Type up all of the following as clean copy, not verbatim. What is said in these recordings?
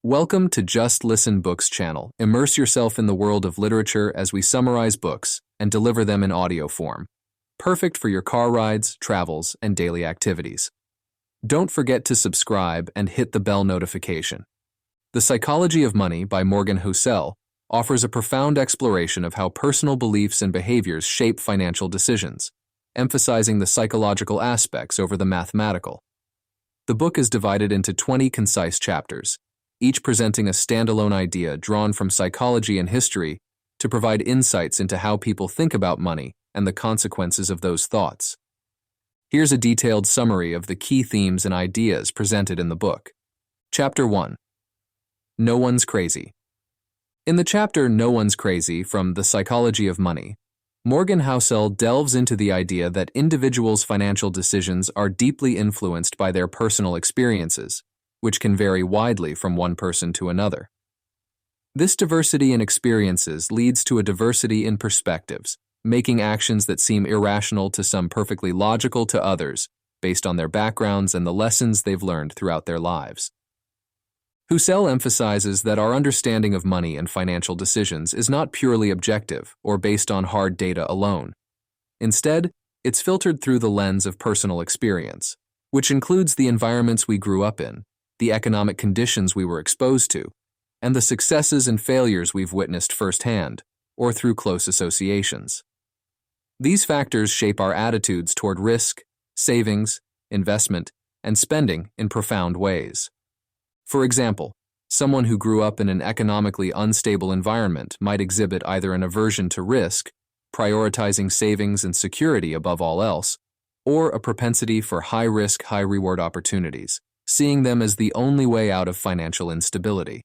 Welcome to Just Listen Books channel. Immerse yourself in the world of literature as we summarize books and deliver them in audio form. Perfect for your car rides, travels, and daily activities. Don't forget to subscribe and hit the bell notification. The Psychology of Money by Morgan Housel offers a profound exploration of how personal beliefs and behaviors shape financial decisions, emphasizing the psychological aspects over the mathematical. The book is divided into 20 concise chapters, each presenting a standalone idea drawn from psychology and history to provide insights into how people think about money and the consequences of those thoughts. Here's a detailed summary of the key themes and ideas presented in the book. Chapter 1. No One's Crazy. In the chapter No One's Crazy from The Psychology of Money, Morgan Housel delves into the idea that individuals' financial decisions are deeply influenced by their personal experiences, which can vary widely from one person to another. This diversity in experiences leads to a diversity in perspectives, making actions that seem irrational to some perfectly logical to others, based on their backgrounds and the lessons they've learned throughout their lives. Housel emphasizes that our understanding of money and financial decisions is not purely objective or based on hard data alone. Instead, it's filtered through the lens of personal experience, which includes the environments we grew up in, the economic conditions we were exposed to, and the successes and failures we've witnessed firsthand or through close associations. These factors shape our attitudes toward risk, savings, investment, and spending in profound ways. For example, someone who grew up in an economically unstable environment might exhibit either an aversion to risk, prioritizing savings and security above all else, or a propensity for high-risk, high-reward opportunities, seeing them as the only way out of financial instability.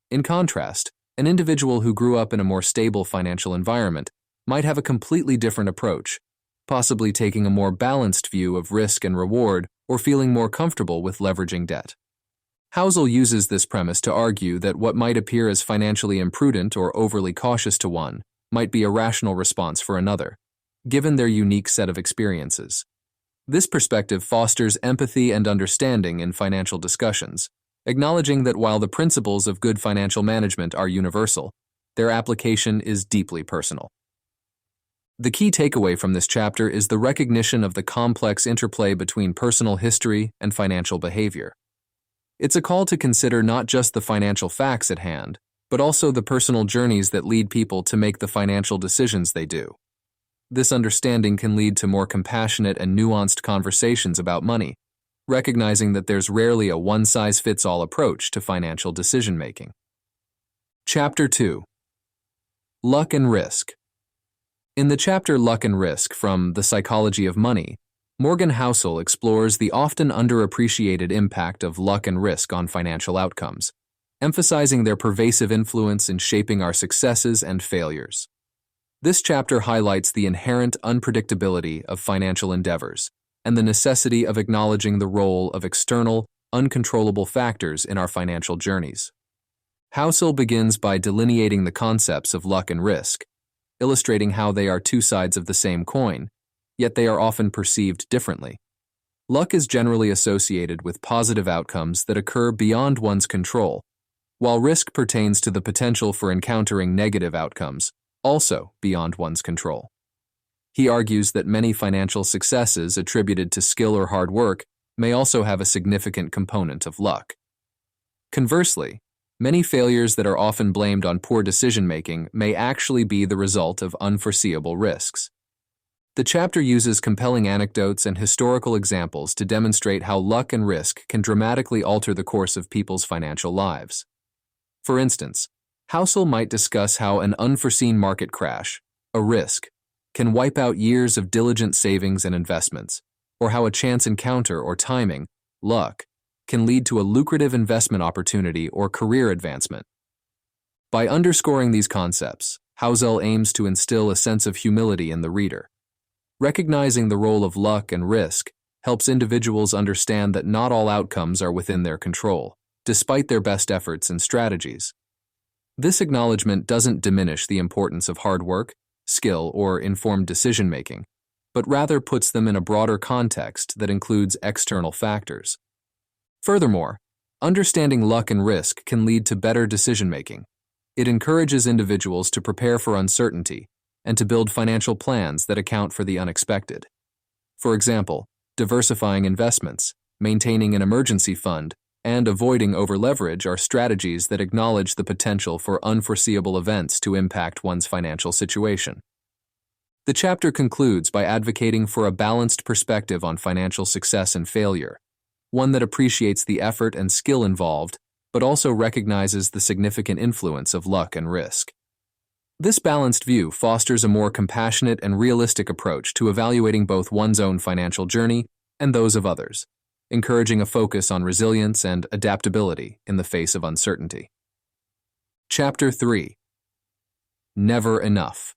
In contrast, an individual who grew up in a more stable financial environment might have a completely different approach, possibly taking a more balanced view of risk and reward or feeling more comfortable with leveraging debt. Housel uses this premise to argue that what might appear as financially imprudent or overly cautious to one might be a rational response for another, given their unique set of experiences. This perspective fosters empathy and understanding in financial discussions, acknowledging that while the principles of good financial management are universal, their application is deeply personal. The key takeaway from this chapter is the recognition of the complex interplay between personal history and financial behavior. It's a call to consider not just the financial facts at hand, but also the personal journeys that lead people to make the financial decisions they do. This understanding can lead to more compassionate and nuanced conversations about money, recognizing that there's rarely a one-size-fits-all approach to financial decision-making. Chapter 2. Luck and Risk. In the chapter Luck and Risk from The Psychology of Money, Morgan Housel explores the often underappreciated impact of luck and risk on financial outcomes, emphasizing their pervasive influence in shaping our successes and failures. This chapter highlights the inherent unpredictability of financial endeavors and the necessity of acknowledging the role of external, uncontrollable factors in our financial journeys. Housel begins by delineating the concepts of luck and risk, illustrating how they are two sides of the same coin, yet they are often perceived differently. Luck is generally associated with positive outcomes that occur beyond one's control, while risk pertains to the potential for encountering negative outcomes, also beyond one's control. He argues that many financial successes attributed to skill or hard work may also have a significant component of luck. Conversely, many failures that are often blamed on poor decision-making may actually be the result of unforeseeable risks. The chapter uses compelling anecdotes and historical examples to demonstrate how luck and risk can dramatically alter the course of people's financial lives. For instance, Housel might discuss how an unforeseen market crash, a risk, can wipe out years of diligent savings and investments, or how a chance encounter or timing, luck, can lead to a lucrative investment opportunity or career advancement. By underscoring these concepts, Housel aims to instill a sense of humility in the reader. Recognizing the role of luck and risk helps individuals understand that not all outcomes are within their control, despite their best efforts and strategies. This acknowledgement doesn't diminish the importance of hard work, skill, or informed decision-making, but rather puts them in a broader context that includes external factors. Furthermore, Understanding luck and risk can lead to better decision-making. It encourages individuals to prepare for uncertainty and to build financial plans that account for the unexpected. For example, diversifying investments, maintaining an emergency fund, and avoiding over-leverage are strategies that acknowledge the potential for unforeseeable events to impact one's financial situation. The chapter concludes by advocating for a balanced perspective on financial success and failure, one that appreciates the effort and skill involved, but also recognizes the significant influence of luck and risk. This balanced view fosters a more compassionate and realistic approach to evaluating both one's own financial journey and those of others, encouraging a focus on resilience and adaptability in the face of uncertainty. Chapter 3. Never Enough.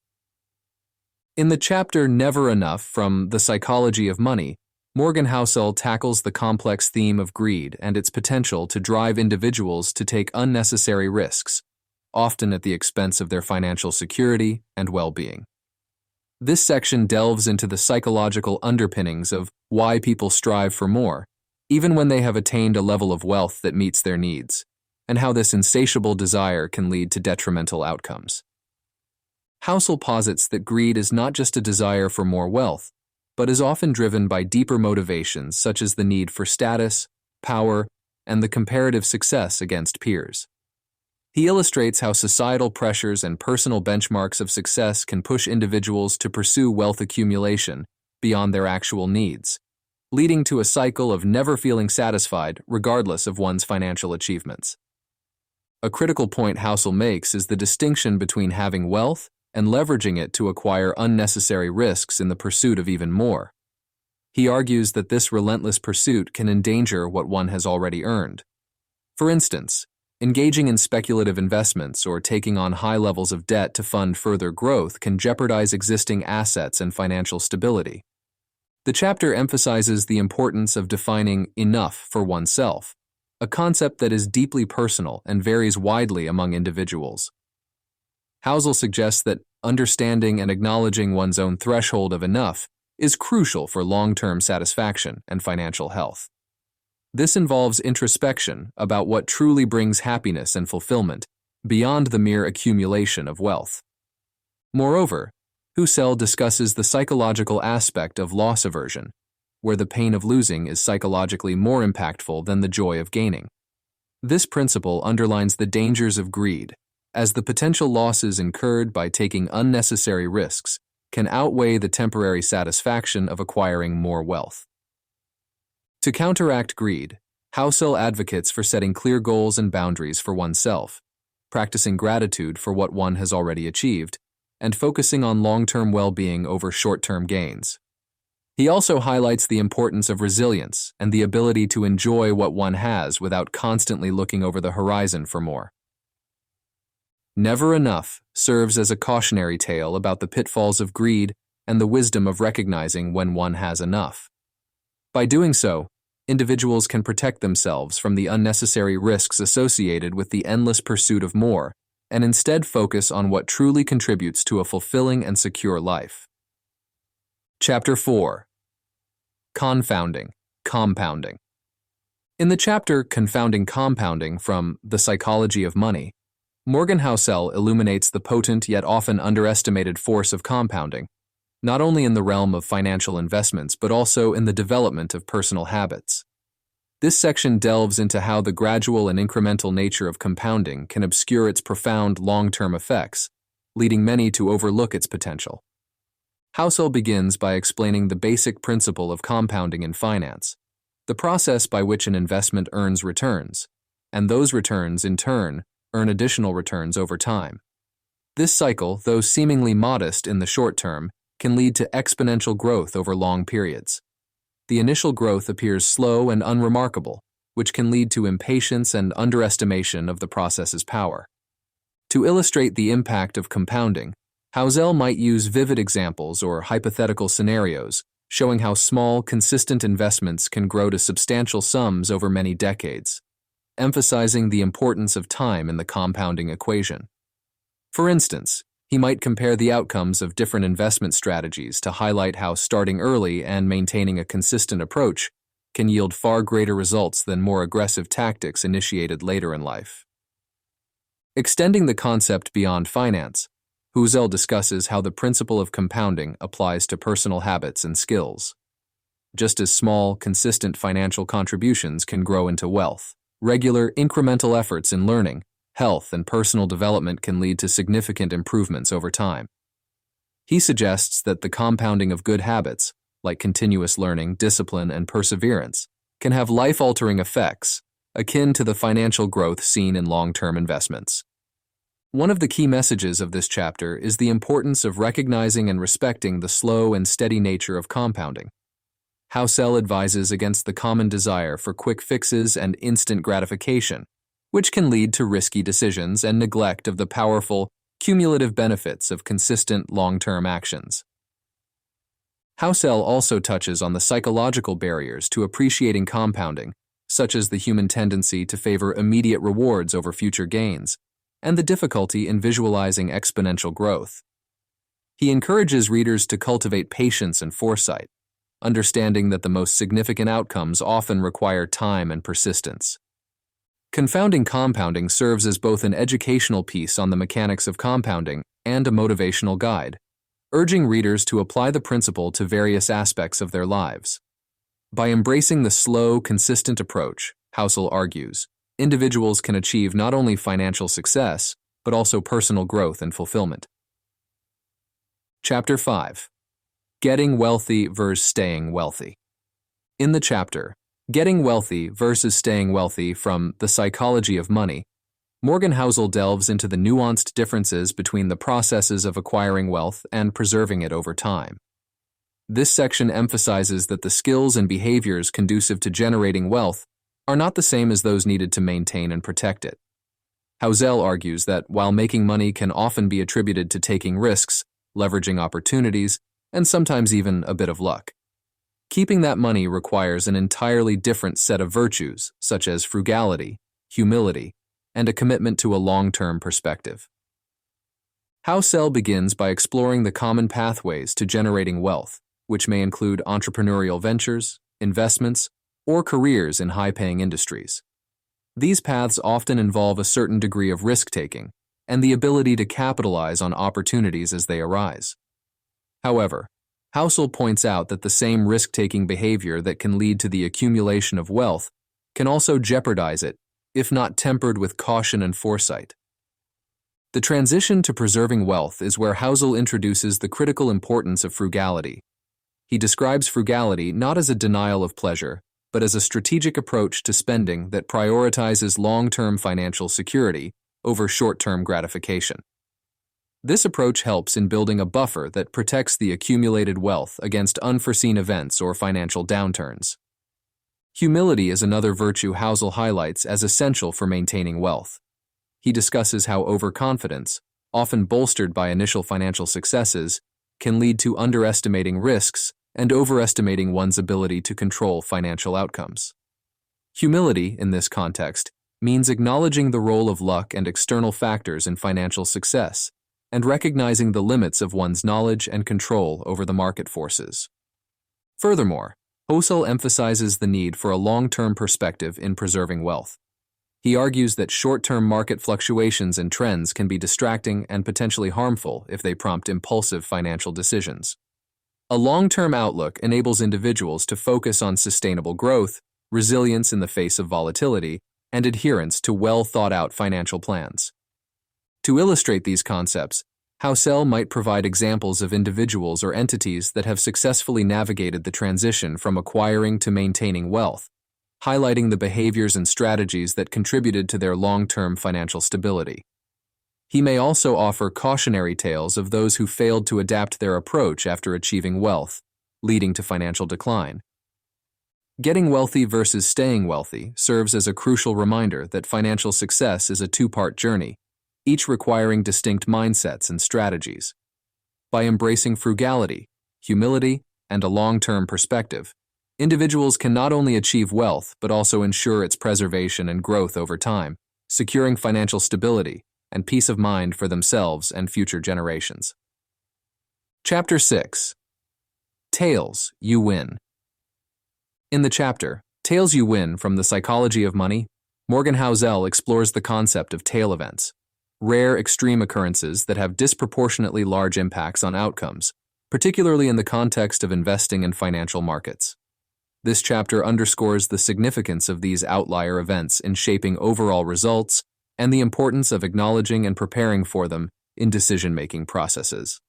In the chapter Never Enough from The Psychology of Money, Morgan Housel tackles the complex theme of greed and its potential to drive individuals to take unnecessary risks, often at the expense of their financial security and well-being. This section delves into the psychological underpinnings of why people strive for more, even when they have attained a level of wealth that meets their needs, and how this insatiable desire can lead to detrimental outcomes. Housel posits that greed is not just a desire for more wealth, but is often driven by deeper motivations such as the need for status, power, and the comparative success against peers. He illustrates how societal pressures and personal benchmarks of success can push individuals to pursue wealth accumulation beyond their actual needs, leading to a cycle of never feeling satisfied regardless of one's financial achievements. A critical point Housel makes is the distinction between having wealth and leveraging it to acquire unnecessary risks in the pursuit of even more. He argues that this relentless pursuit can endanger what one has already earned. For instance, engaging in speculative investments or taking on high levels of debt to fund further growth can jeopardize existing assets and financial stability. The chapter emphasizes the importance of defining enough for oneself, a concept that is deeply personal and varies widely among individuals. Housel suggests that understanding and acknowledging one's own threshold of enough is crucial for long-term satisfaction and financial health. This involves introspection about what truly brings happiness and fulfillment beyond the mere accumulation of wealth. Moreover, Housel discusses the psychological aspect of loss aversion, where the pain of losing is psychologically more impactful than the joy of gaining. This principle underlines the dangers of greed, as the potential losses incurred by taking unnecessary risks can outweigh the temporary satisfaction of acquiring more wealth. To counteract greed, Housel advocates for setting clear goals and boundaries for oneself, practicing gratitude for what one has already achieved, and focusing on long-term well-being over short-term gains. He also highlights the importance of resilience and the ability to enjoy what one has without constantly looking over the horizon for more. Never Enough serves as a cautionary tale about the pitfalls of greed and the wisdom of recognizing when one has enough. By doing so, individuals can protect themselves from the unnecessary risks associated with the endless pursuit of more, and instead focus on what truly contributes to a fulfilling and secure life. Chapter 4. Confounding, Compounding. In the chapter Confounding Compounding from The Psychology of Money, Morgan Housel illuminates the potent yet often underestimated force of compounding, not only in the realm of financial investments but also in the development of personal habits. This section delves into how the gradual and incremental nature of compounding can obscure its profound long-term effects, leading many to overlook its potential. Housel begins by explaining the basic principle of compounding in finance, the process by which an investment earns returns, and those returns, in turn, earn additional returns over time. This cycle, though seemingly modest in the short term, can lead to exponential growth over long periods. The initial growth appears slow and unremarkable, which can lead to impatience and underestimation of the process's power. To illustrate the impact of compounding, Housel might use vivid examples or hypothetical scenarios, showing how small, consistent investments can grow to substantial sums over many decades, emphasizing the importance of time in the compounding equation. For instance, he might compare the outcomes of different investment strategies to highlight how starting early and maintaining a consistent approach can yield far greater results than more aggressive tactics initiated later in life. Extending the concept beyond finance, Housel discusses how the principle of compounding applies to personal habits and skills. Just as small, consistent financial contributions can grow into wealth, regular, incremental efforts in learning, health, and personal development can lead to significant improvements over time. He suggests that the compounding of good habits, like continuous learning, discipline, and perseverance, can have life-altering effects, akin to the financial growth seen in long-term investments. One of the key messages of this chapter is the importance of recognizing and respecting the slow and steady nature of compounding. Housel advises against the common desire for quick fixes and instant gratification, which can lead to risky decisions and neglect of the powerful, cumulative benefits of consistent long-term actions. Housel also touches on the psychological barriers to appreciating compounding, such as the human tendency to favor immediate rewards over future gains, and the difficulty in visualizing exponential growth. He encourages readers to cultivate patience and foresight, understanding that the most significant outcomes often require time and persistence. Confounding compounding serves as both an educational piece on the mechanics of compounding and a motivational guide, urging readers to apply the principle to various aspects of their lives. By embracing the slow, consistent approach, Housel argues, individuals can achieve not only financial success, but also personal growth and fulfillment. Chapter 5. Getting Wealthy versus Staying Wealthy. In the chapter, Getting Wealthy versus Staying Wealthy from The Psychology of Money, Morgan Housel delves into the nuanced differences between the processes of acquiring wealth and preserving it over time. This section emphasizes that the skills and behaviors conducive to generating wealth are not the same as those needed to maintain and protect it. Housel argues that while making money can often be attributed to taking risks, leveraging opportunities, and sometimes even a bit of luck, keeping that money requires an entirely different set of virtues, such as frugality, humility, and a commitment to a long-term perspective. Housel begins by exploring the common pathways to generating wealth, which may include entrepreneurial ventures, investments, or careers in high-paying industries. These paths often involve a certain degree of risk-taking and the ability to capitalize on opportunities as they arise. However, Housel points out that the same risk-taking behavior that can lead to the accumulation of wealth can also jeopardize it, if not tempered with caution and foresight. The transition to preserving wealth is where Housel introduces the critical importance of frugality. He describes frugality not as a denial of pleasure, but as a strategic approach to spending that prioritizes long-term financial security over short-term gratification. This approach helps in building a buffer that protects the accumulated wealth against unforeseen events or financial downturns. Humility is another virtue Housel highlights as essential for maintaining wealth. He discusses how overconfidence, often bolstered by initial financial successes, can lead to underestimating risks and overestimating one's ability to control financial outcomes. Humility, in this context, means acknowledging the role of luck and external factors in financial success, and recognizing the limits of one's knowledge and control over the market forces. Furthermore, Housel emphasizes the need for a long-term perspective in preserving wealth. He argues that short-term market fluctuations and trends can be distracting and potentially harmful if they prompt impulsive financial decisions. A long-term outlook enables individuals to focus on sustainable growth, resilience in the face of volatility, and adherence to well-thought-out financial plans. To illustrate these concepts, Housel might provide examples of individuals or entities that have successfully navigated the transition from acquiring to maintaining wealth, highlighting the behaviors and strategies that contributed to their long-term financial stability. He may also offer cautionary tales of those who failed to adapt their approach after achieving wealth, leading to financial decline. Getting wealthy versus staying wealthy serves as a crucial reminder that financial success is a two-part journey, each requiring distinct mindsets and strategies. By embracing frugality, humility, and a long-term perspective, individuals can not only achieve wealth but also ensure its preservation and growth over time, securing financial stability and peace of mind for themselves and future generations. Chapter 6. Tails, You Win. In the chapter, Tails You Win from The Psychology of Money, Morgan Housel explores the concept of tail events, rare extreme occurrences that have disproportionately large impacts on outcomes, particularly in the context of investing in financial markets. This chapter underscores the significance of these outlier events in shaping overall results and the importance of acknowledging and preparing for them in decision-making processes.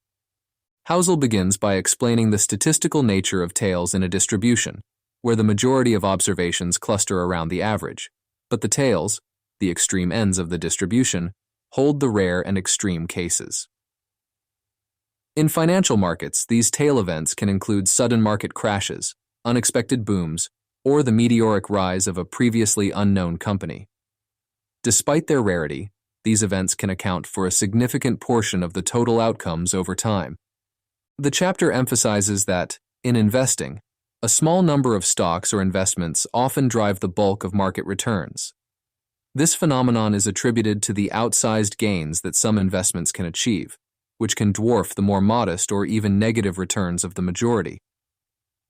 Housel begins by explaining the statistical nature of tails in a distribution, where the majority of observations cluster around the average, but the tails, the extreme ends of the distribution, hold the rare and extreme cases. In financial markets, these tail events can include sudden market crashes, unexpected booms, or the meteoric rise of a previously unknown company. Despite their rarity, these events can account for a significant portion of the total outcomes over time. The chapter emphasizes that, in investing, a small number of stocks or investments often drive the bulk of market returns. This phenomenon is attributed to the outsized gains that some investments can achieve, which can dwarf the more modest or even negative returns of the majority.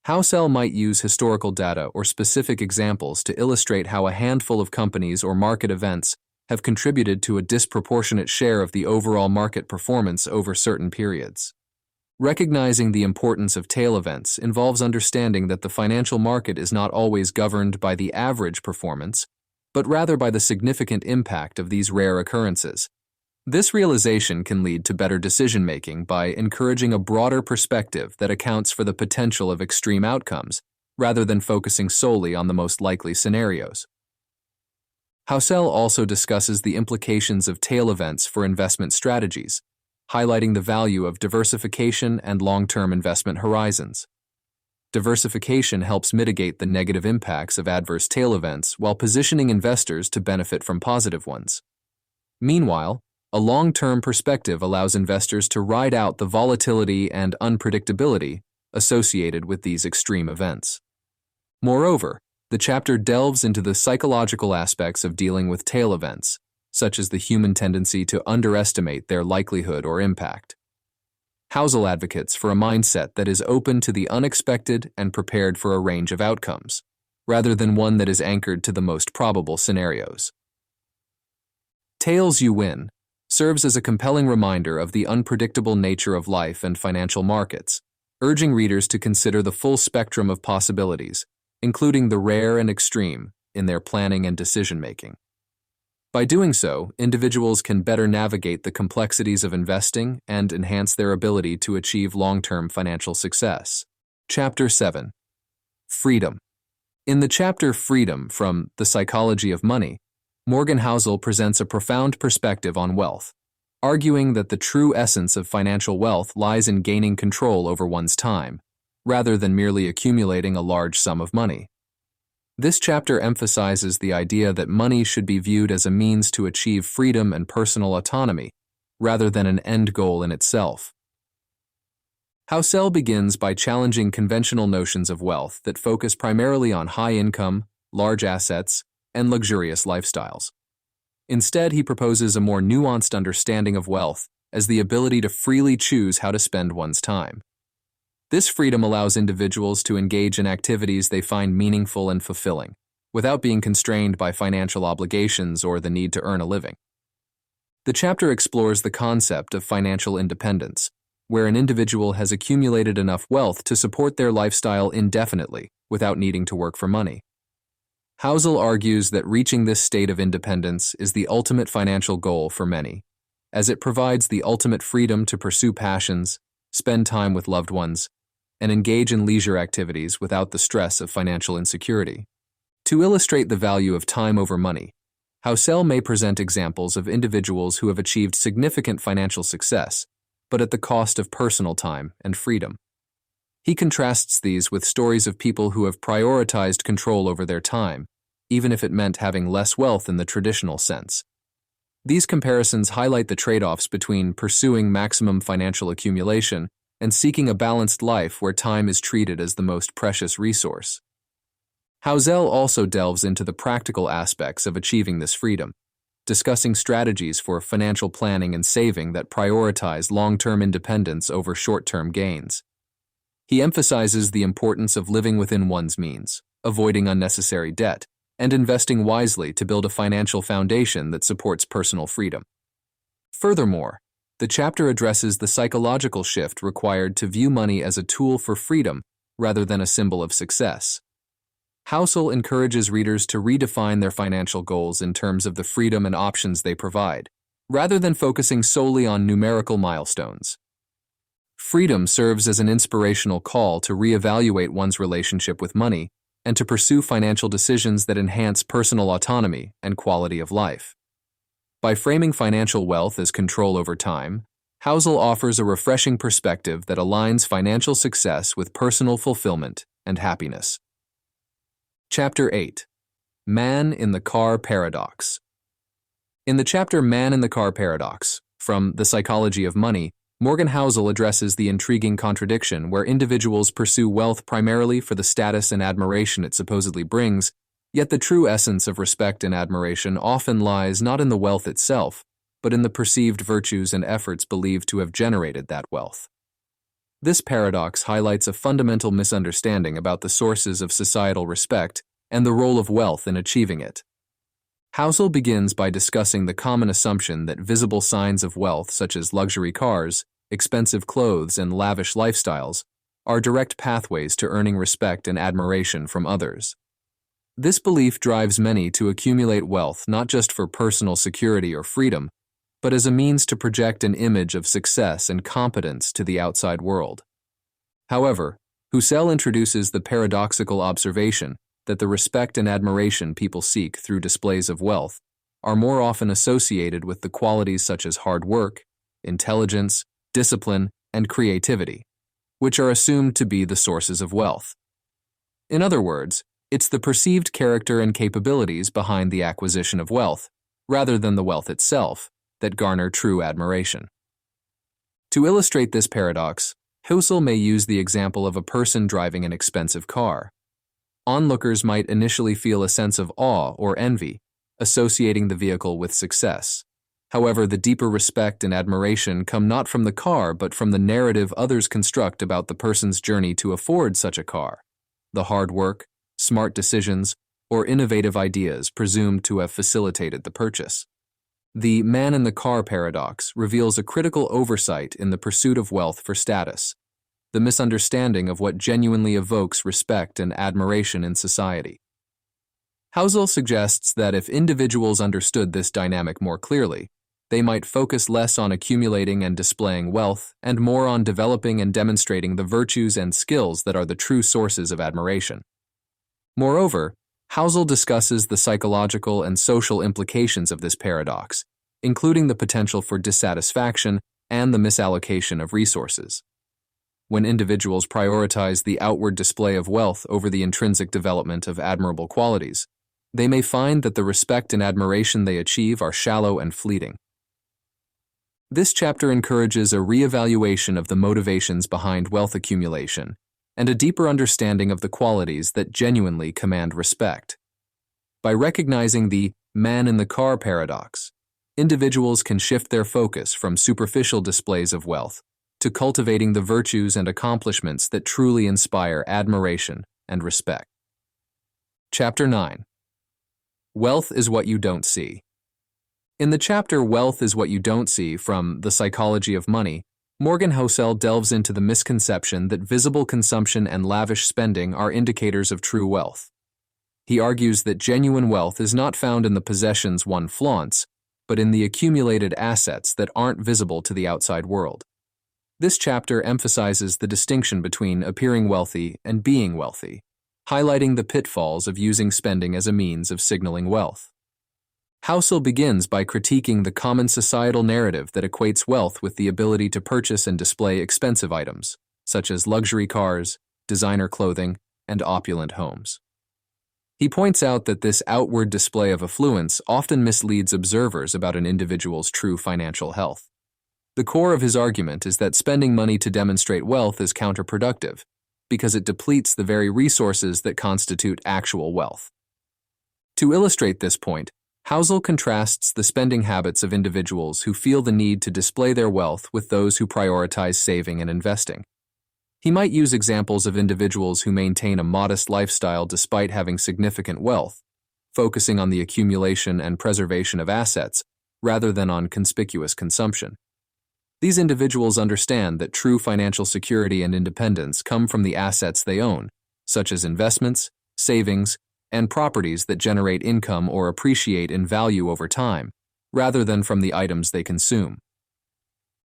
Housel might use historical data or specific examples to illustrate how a handful of companies or market events have contributed to a disproportionate share of the overall market performance over certain periods. Recognizing the importance of tail events involves understanding that the financial market is not always governed by the average performance, but rather by the significant impact of these rare occurrences. This realization can lead to better decision-making by encouraging a broader perspective that accounts for the potential of extreme outcomes, rather than focusing solely on the most likely scenarios. Housel also discusses the implications of tail events for investment strategies, highlighting the value of diversification and long-term investment horizons. Diversification helps mitigate the negative impacts of adverse tail events while positioning investors to benefit from positive ones. Meanwhile, a long-term perspective allows investors to ride out the volatility and unpredictability associated with these extreme events. Moreover, the chapter delves into the psychological aspects of dealing with tail events, such as the human tendency to underestimate their likelihood or impact. Housel advocates for a mindset that is open to the unexpected and prepared for a range of outcomes, rather than one that is anchored to the most probable scenarios. Tails You Win serves as a compelling reminder of the unpredictable nature of life and financial markets, urging readers to consider the full spectrum of possibilities, including the rare and extreme, in their planning and decision-making. By doing so, individuals can better navigate the complexities of investing and enhance their ability to achieve long-term financial success. Chapter 7. Freedom. In the chapter Freedom from The Psychology of Money, Morgan Housel presents a profound perspective on wealth, arguing that the true essence of financial wealth lies in gaining control over one's time, rather than merely accumulating a large sum of money. This chapter emphasizes the idea that money should be viewed as a means to achieve freedom and personal autonomy, rather than an end goal in itself. Housel begins by challenging conventional notions of wealth that focus primarily on high income, large assets, and luxurious lifestyles. Instead, he proposes a more nuanced understanding of wealth as the ability to freely choose how to spend one's time. This freedom allows individuals to engage in activities they find meaningful and fulfilling, without being constrained by financial obligations or the need to earn a living. The chapter explores the concept of financial independence, where an individual has accumulated enough wealth to support their lifestyle indefinitely without needing to work for money. Housel argues that reaching this state of independence is the ultimate financial goal for many, as it provides the ultimate freedom to pursue passions, spend time with loved ones, and engage in leisure activities without the stress of financial insecurity. To illustrate the value of time over money, Housel may present examples of individuals who have achieved significant financial success, but at the cost of personal time and freedom. He contrasts these with stories of people who have prioritized control over their time, even if it meant having less wealth in the traditional sense. These comparisons highlight the trade-offs between pursuing maximum financial accumulation and seeking a balanced life where time is treated as the most precious resource. Housel also delves into the practical aspects of achieving this freedom, discussing strategies for financial planning and saving that prioritize long-term independence over short-term gains. He emphasizes the importance of living within one's means, avoiding unnecessary debt, and investing wisely to build a financial foundation that supports personal freedom. Furthermore, the chapter addresses the psychological shift required to view money as a tool for freedom rather than a symbol of success. Housel encourages readers to redefine their financial goals in terms of the freedom and options they provide, rather than focusing solely on numerical milestones. Freedom serves as an inspirational call to reevaluate one's relationship with money and to pursue financial decisions that enhance personal autonomy and quality of life. By framing financial wealth as control over time, Housel offers a refreshing perspective that aligns financial success with personal fulfillment and happiness. Chapter 8. Man in the Car Paradox. In the chapter Man in the Car Paradox, from The Psychology of Money, Morgan Housel addresses the intriguing contradiction where individuals pursue wealth primarily for the status and admiration it supposedly brings, yet the true essence of respect and admiration often lies not in the wealth itself, but in the perceived virtues and efforts believed to have generated that wealth. This paradox highlights a fundamental misunderstanding about the sources of societal respect and the role of wealth in achieving it. Housel begins by discussing the common assumption that visible signs of wealth such as luxury cars, expensive clothes, and lavish lifestyles are direct pathways to earning respect and admiration from others. This belief drives many to accumulate wealth not just for personal security or freedom, but as a means to project an image of success and competence to the outside world. However, Housel introduces the paradoxical observation that the respect and admiration people seek through displays of wealth are more often associated with the qualities such as hard work, intelligence, discipline, and creativity, which are assumed to be the sources of wealth. In other words, it's the perceived character and capabilities behind the acquisition of wealth, rather than the wealth itself, that garner true admiration. To illustrate this paradox, Housel may use the example of a person driving an expensive car. Onlookers might initially feel a sense of awe or envy, associating the vehicle with success. However, the deeper respect and admiration come not from the car but from the narrative others construct about the person's journey to afford such a car, the hard work, smart decisions, or innovative ideas presumed to have facilitated the purchase. The man in the car paradox reveals a critical oversight in the pursuit of wealth for status, the misunderstanding of what genuinely evokes respect and admiration in society. Housel suggests that if individuals understood this dynamic more clearly, they might focus less on accumulating and displaying wealth and more on developing and demonstrating the virtues and skills that are the true sources of admiration. Moreover, Housel discusses the psychological and social implications of this paradox, including the potential for dissatisfaction and the misallocation of resources. When individuals prioritize the outward display of wealth over the intrinsic development of admirable qualities, they may find that the respect and admiration they achieve are shallow and fleeting. This chapter encourages a reevaluation of the motivations behind wealth accumulation and a deeper understanding of the qualities that genuinely command respect. By recognizing the man in the car paradox, individuals can shift their focus from superficial displays of wealth to cultivating the virtues and accomplishments that truly inspire admiration and respect. Chapter 9. Wealth is What You Don't See. In the chapter Wealth is What You Don't See from The Psychology of Money, Morgan Housel delves into the misconception that visible consumption and lavish spending are indicators of true wealth. He argues that genuine wealth is not found in the possessions one flaunts, but in the accumulated assets that aren't visible to the outside world. This chapter emphasizes the distinction between appearing wealthy and being wealthy, highlighting the pitfalls of using spending as a means of signaling wealth. Housel begins by critiquing the common societal narrative that equates wealth with the ability to purchase and display expensive items, such as luxury cars, designer clothing, and opulent homes. He points out that this outward display of affluence often misleads observers about an individual's true financial health. The core of his argument is that spending money to demonstrate wealth is counterproductive, because it depletes the very resources that constitute actual wealth. To illustrate this point, Housel contrasts the spending habits of individuals who feel the need to display their wealth with those who prioritize saving and investing. He might use examples of individuals who maintain a modest lifestyle despite having significant wealth, focusing on the accumulation and preservation of assets rather than on conspicuous consumption. These individuals understand that true financial security and independence come from the assets they own, such as investments, savings, and properties that generate income or appreciate in value over time, rather than from the items they consume.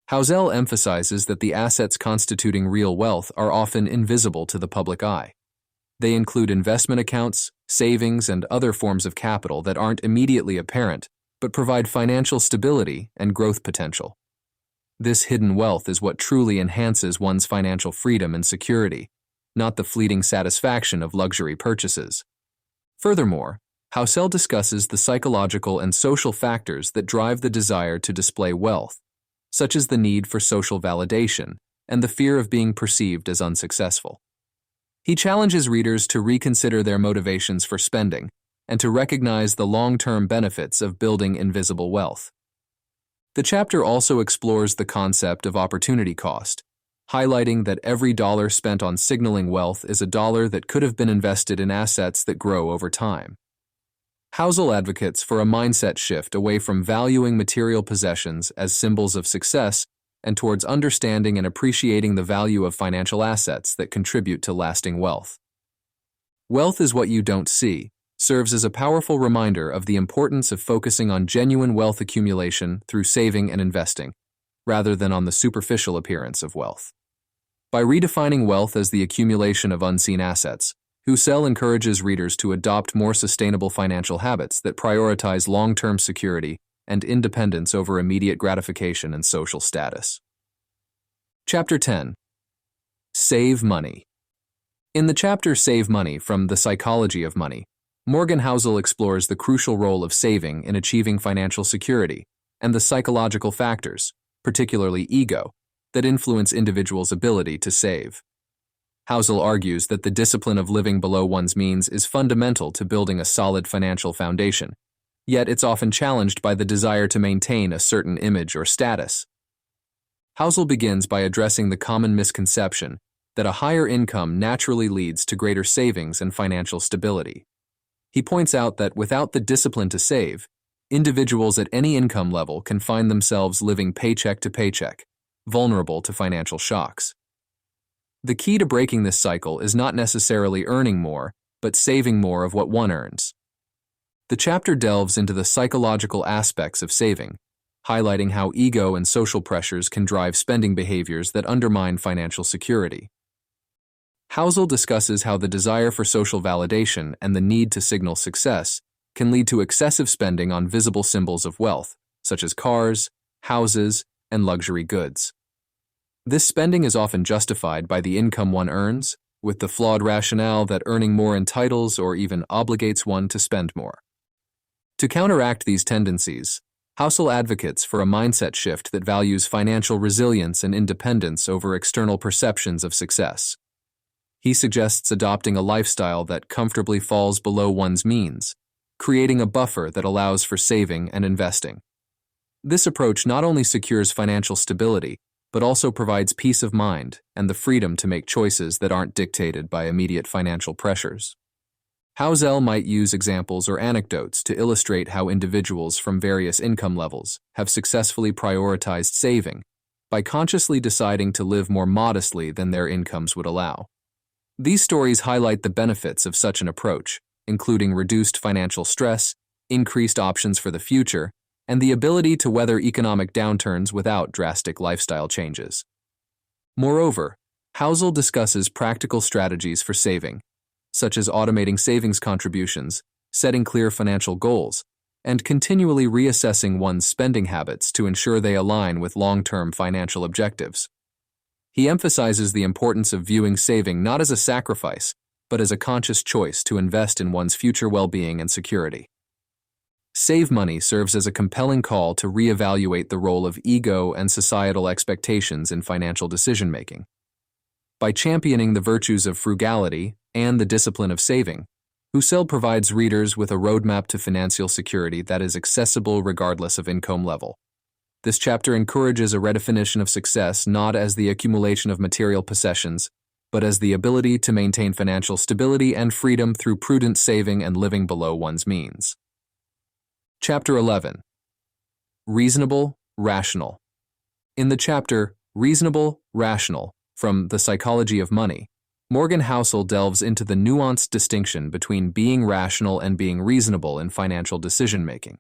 Housel emphasizes that the assets constituting real wealth are often invisible to the public eye. They include investment accounts, savings, and other forms of capital that aren't immediately apparent, but provide financial stability and growth potential. This hidden wealth is what truly enhances one's financial freedom and security, not the fleeting satisfaction of luxury purchases. Furthermore, Housel discusses the psychological and social factors that drive the desire to display wealth, such as the need for social validation and the fear of being perceived as unsuccessful. He challenges readers to reconsider their motivations for spending and to recognize the long-term benefits of building invisible wealth. The chapter also explores the concept of opportunity cost, highlighting that every dollar spent on signaling wealth is a dollar that could have been invested in assets that grow over time. Housel advocates for a mindset shift away from valuing material possessions as symbols of success and towards understanding and appreciating the value of financial assets that contribute to lasting wealth. Wealth is what you don't see serves as a powerful reminder of the importance of focusing on genuine wealth accumulation through saving and investing, rather than on the superficial appearance of wealth. By redefining wealth as the accumulation of unseen assets, Housel encourages readers to adopt more sustainable financial habits that prioritize long-term security and independence over immediate gratification and social status. Chapter 10. Save Money. In the chapter Save Money from The Psychology of Money, Morgan Housel explores the crucial role of saving in achieving financial security and the psychological factors, particularly ego, that influence individuals' ability to save. Housel argues that the discipline of living below one's means is fundamental to building a solid financial foundation, yet it's often challenged by the desire to maintain a certain image or status. Housel begins by addressing the common misconception that a higher income naturally leads to greater savings and financial stability. He points out that without the discipline to save, individuals at any income level can find themselves living paycheck to paycheck, vulnerable to financial shocks. The key to breaking this cycle is not necessarily earning more, but saving more of what one earns. The chapter delves into the psychological aspects of saving, highlighting how ego and social pressures can drive spending behaviors that undermine financial security. Housel discusses how the desire for social validation and the need to signal success can lead to excessive spending on visible symbols of wealth, such as cars, houses, and luxury goods. This spending is often justified by the income one earns, with the flawed rationale that earning more entitles or even obligates one to spend more. To counteract these tendencies, Housel advocates for a mindset shift that values financial resilience and independence over external perceptions of success. He suggests adopting a lifestyle that comfortably falls below one's means, creating a buffer that allows for saving and investing. This approach not only secures financial stability, but also provides peace of mind and the freedom to make choices that aren't dictated by immediate financial pressures. Housel might use examples or anecdotes to illustrate how individuals from various income levels have successfully prioritized saving by consciously deciding to live more modestly than their incomes would allow. These stories highlight the benefits of such an approach, including reduced financial stress, increased options for the future, and the ability to weather economic downturns without drastic lifestyle changes. Moreover, Housel discusses practical strategies for saving, such as automating savings contributions, setting clear financial goals, and continually reassessing one's spending habits to ensure they align with long-term financial objectives. He emphasizes the importance of viewing saving not as a sacrifice, but as a conscious choice to invest in one's future well-being and security. Save Money serves as a compelling call to reevaluate the role of ego and societal expectations in financial decision-making. By championing the virtues of frugality and the discipline of saving, Housel provides readers with a roadmap to financial security that is accessible regardless of income level. This chapter encourages a redefinition of success not as the accumulation of material possessions, but as the ability to maintain financial stability and freedom through prudent saving and living below one's means. Chapter 11. Reasonable, Rational. In the chapter, Reasonable, Rational, from The Psychology of Money, Morgan Housel delves into the nuanced distinction between being rational and being reasonable in financial decision-making.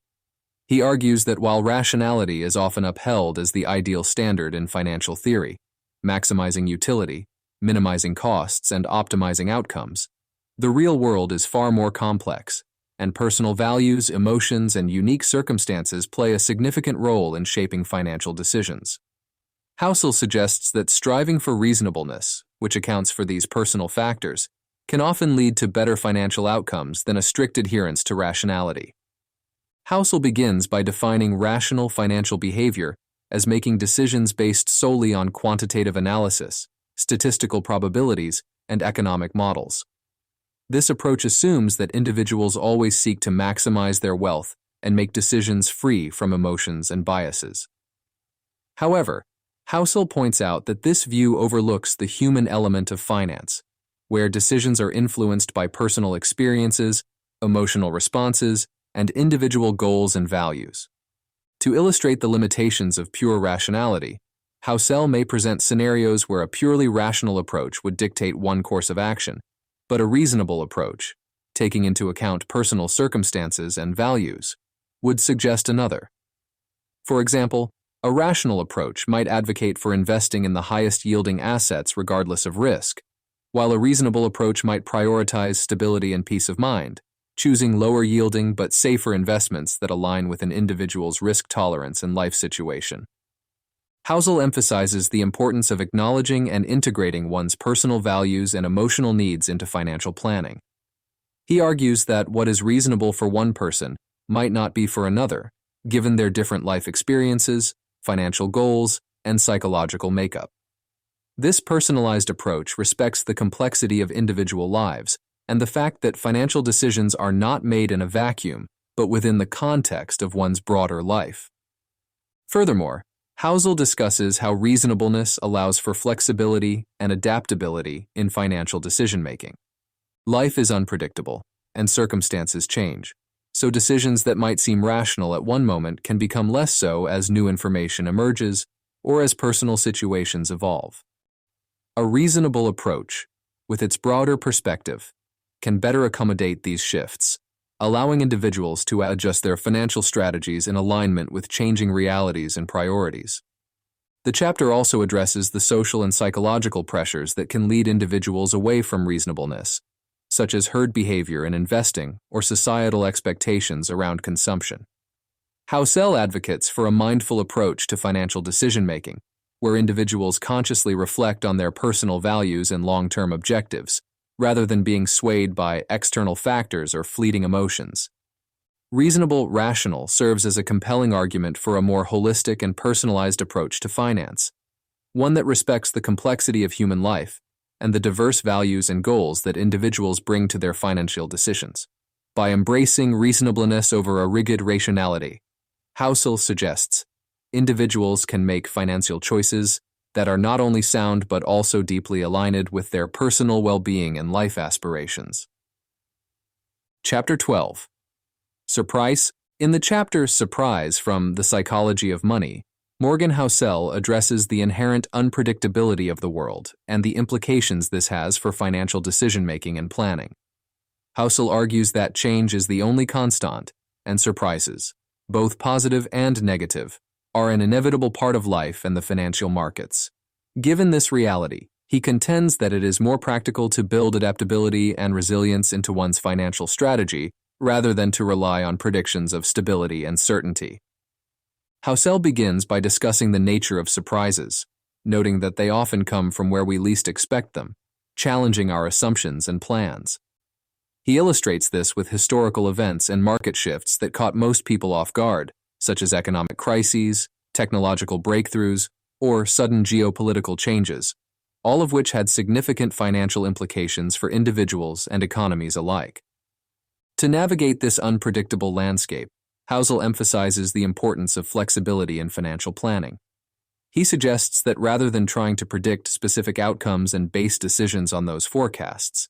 He argues that while rationality is often upheld as the ideal standard in financial theory, maximizing utility, minimizing costs, and optimizing outcomes, the real world is far more complex, and personal values, emotions, and unique circumstances play a significant role in shaping financial decisions. Housel suggests that striving for reasonableness, which accounts for these personal factors, can often lead to better financial outcomes than a strict adherence to rationality. Housel begins by defining rational financial behavior as making decisions based solely on quantitative analysis, statistical probabilities, and economic models. This approach assumes that individuals always seek to maximize their wealth and make decisions free from emotions and biases. However, Housel points out that this view overlooks the human element of finance, where decisions are influenced by personal experiences, emotional responses, and individual goals and values. To illustrate the limitations of pure rationality, Housel may present scenarios where a purely rational approach would dictate one course of action, but a reasonable approach, taking into account personal circumstances and values, would suggest another. For example, a rational approach might advocate for investing in the highest-yielding assets regardless of risk, while a reasonable approach might prioritize stability and peace of mind, choosing lower-yielding but safer investments that align with an individual's risk tolerance and life situation. Housel emphasizes the importance of acknowledging and integrating one's personal values and emotional needs into financial planning. He argues that what is reasonable for one person might not be for another, given their different life experiences, financial goals, and psychological makeup. This personalized approach respects the complexity of individual lives and the fact that financial decisions are not made in a vacuum, but within the context of one's broader life. Furthermore, Housel discusses how reasonableness allows for flexibility and adaptability in financial decision-making. Life is unpredictable, and circumstances change, so decisions that might seem rational at one moment can become less so as new information emerges or as personal situations evolve. A reasonable approach, with its broader perspective, can better accommodate these shifts, allowing individuals to adjust their financial strategies in alignment with changing realities and priorities. The chapter also addresses the social and psychological pressures that can lead individuals away from reasonableness, such as herd behavior in investing or societal expectations around consumption. Housel advocates for a mindful approach to financial decision-making, where individuals consciously reflect on their personal values and long-term objectives, rather than being swayed by external factors or fleeting emotions. Reasonable rational serves as a compelling argument for a more holistic and personalized approach to finance, one that respects the complexity of human life and the diverse values and goals that individuals bring to their financial decisions. By embracing reasonableness over a rigid rationality, Housel suggests individuals can make financial choices that are not only sound but also deeply aligned with their personal well-being and life aspirations. Chapter 12. Surprise. In the chapter Surprise from The Psychology of Money, Morgan Housel addresses the inherent unpredictability of the world and the implications this has for financial decision-making and planning. Housel argues that change is the only constant, and surprises, both positive and negative, are an inevitable part of life and the financial markets. Given this reality, he contends that it is more practical to build adaptability and resilience into one's financial strategy rather than to rely on predictions of stability and certainty. Housel begins by discussing the nature of surprises, noting that they often come from where we least expect them, challenging our assumptions and plans. He illustrates this with historical events and market shifts that caught most people off guard, such as economic crises, technological breakthroughs, or sudden geopolitical changes, all of which had significant financial implications for individuals and economies alike. To navigate this unpredictable landscape, Housel emphasizes the importance of flexibility in financial planning. He suggests that rather than trying to predict specific outcomes and base decisions on those forecasts,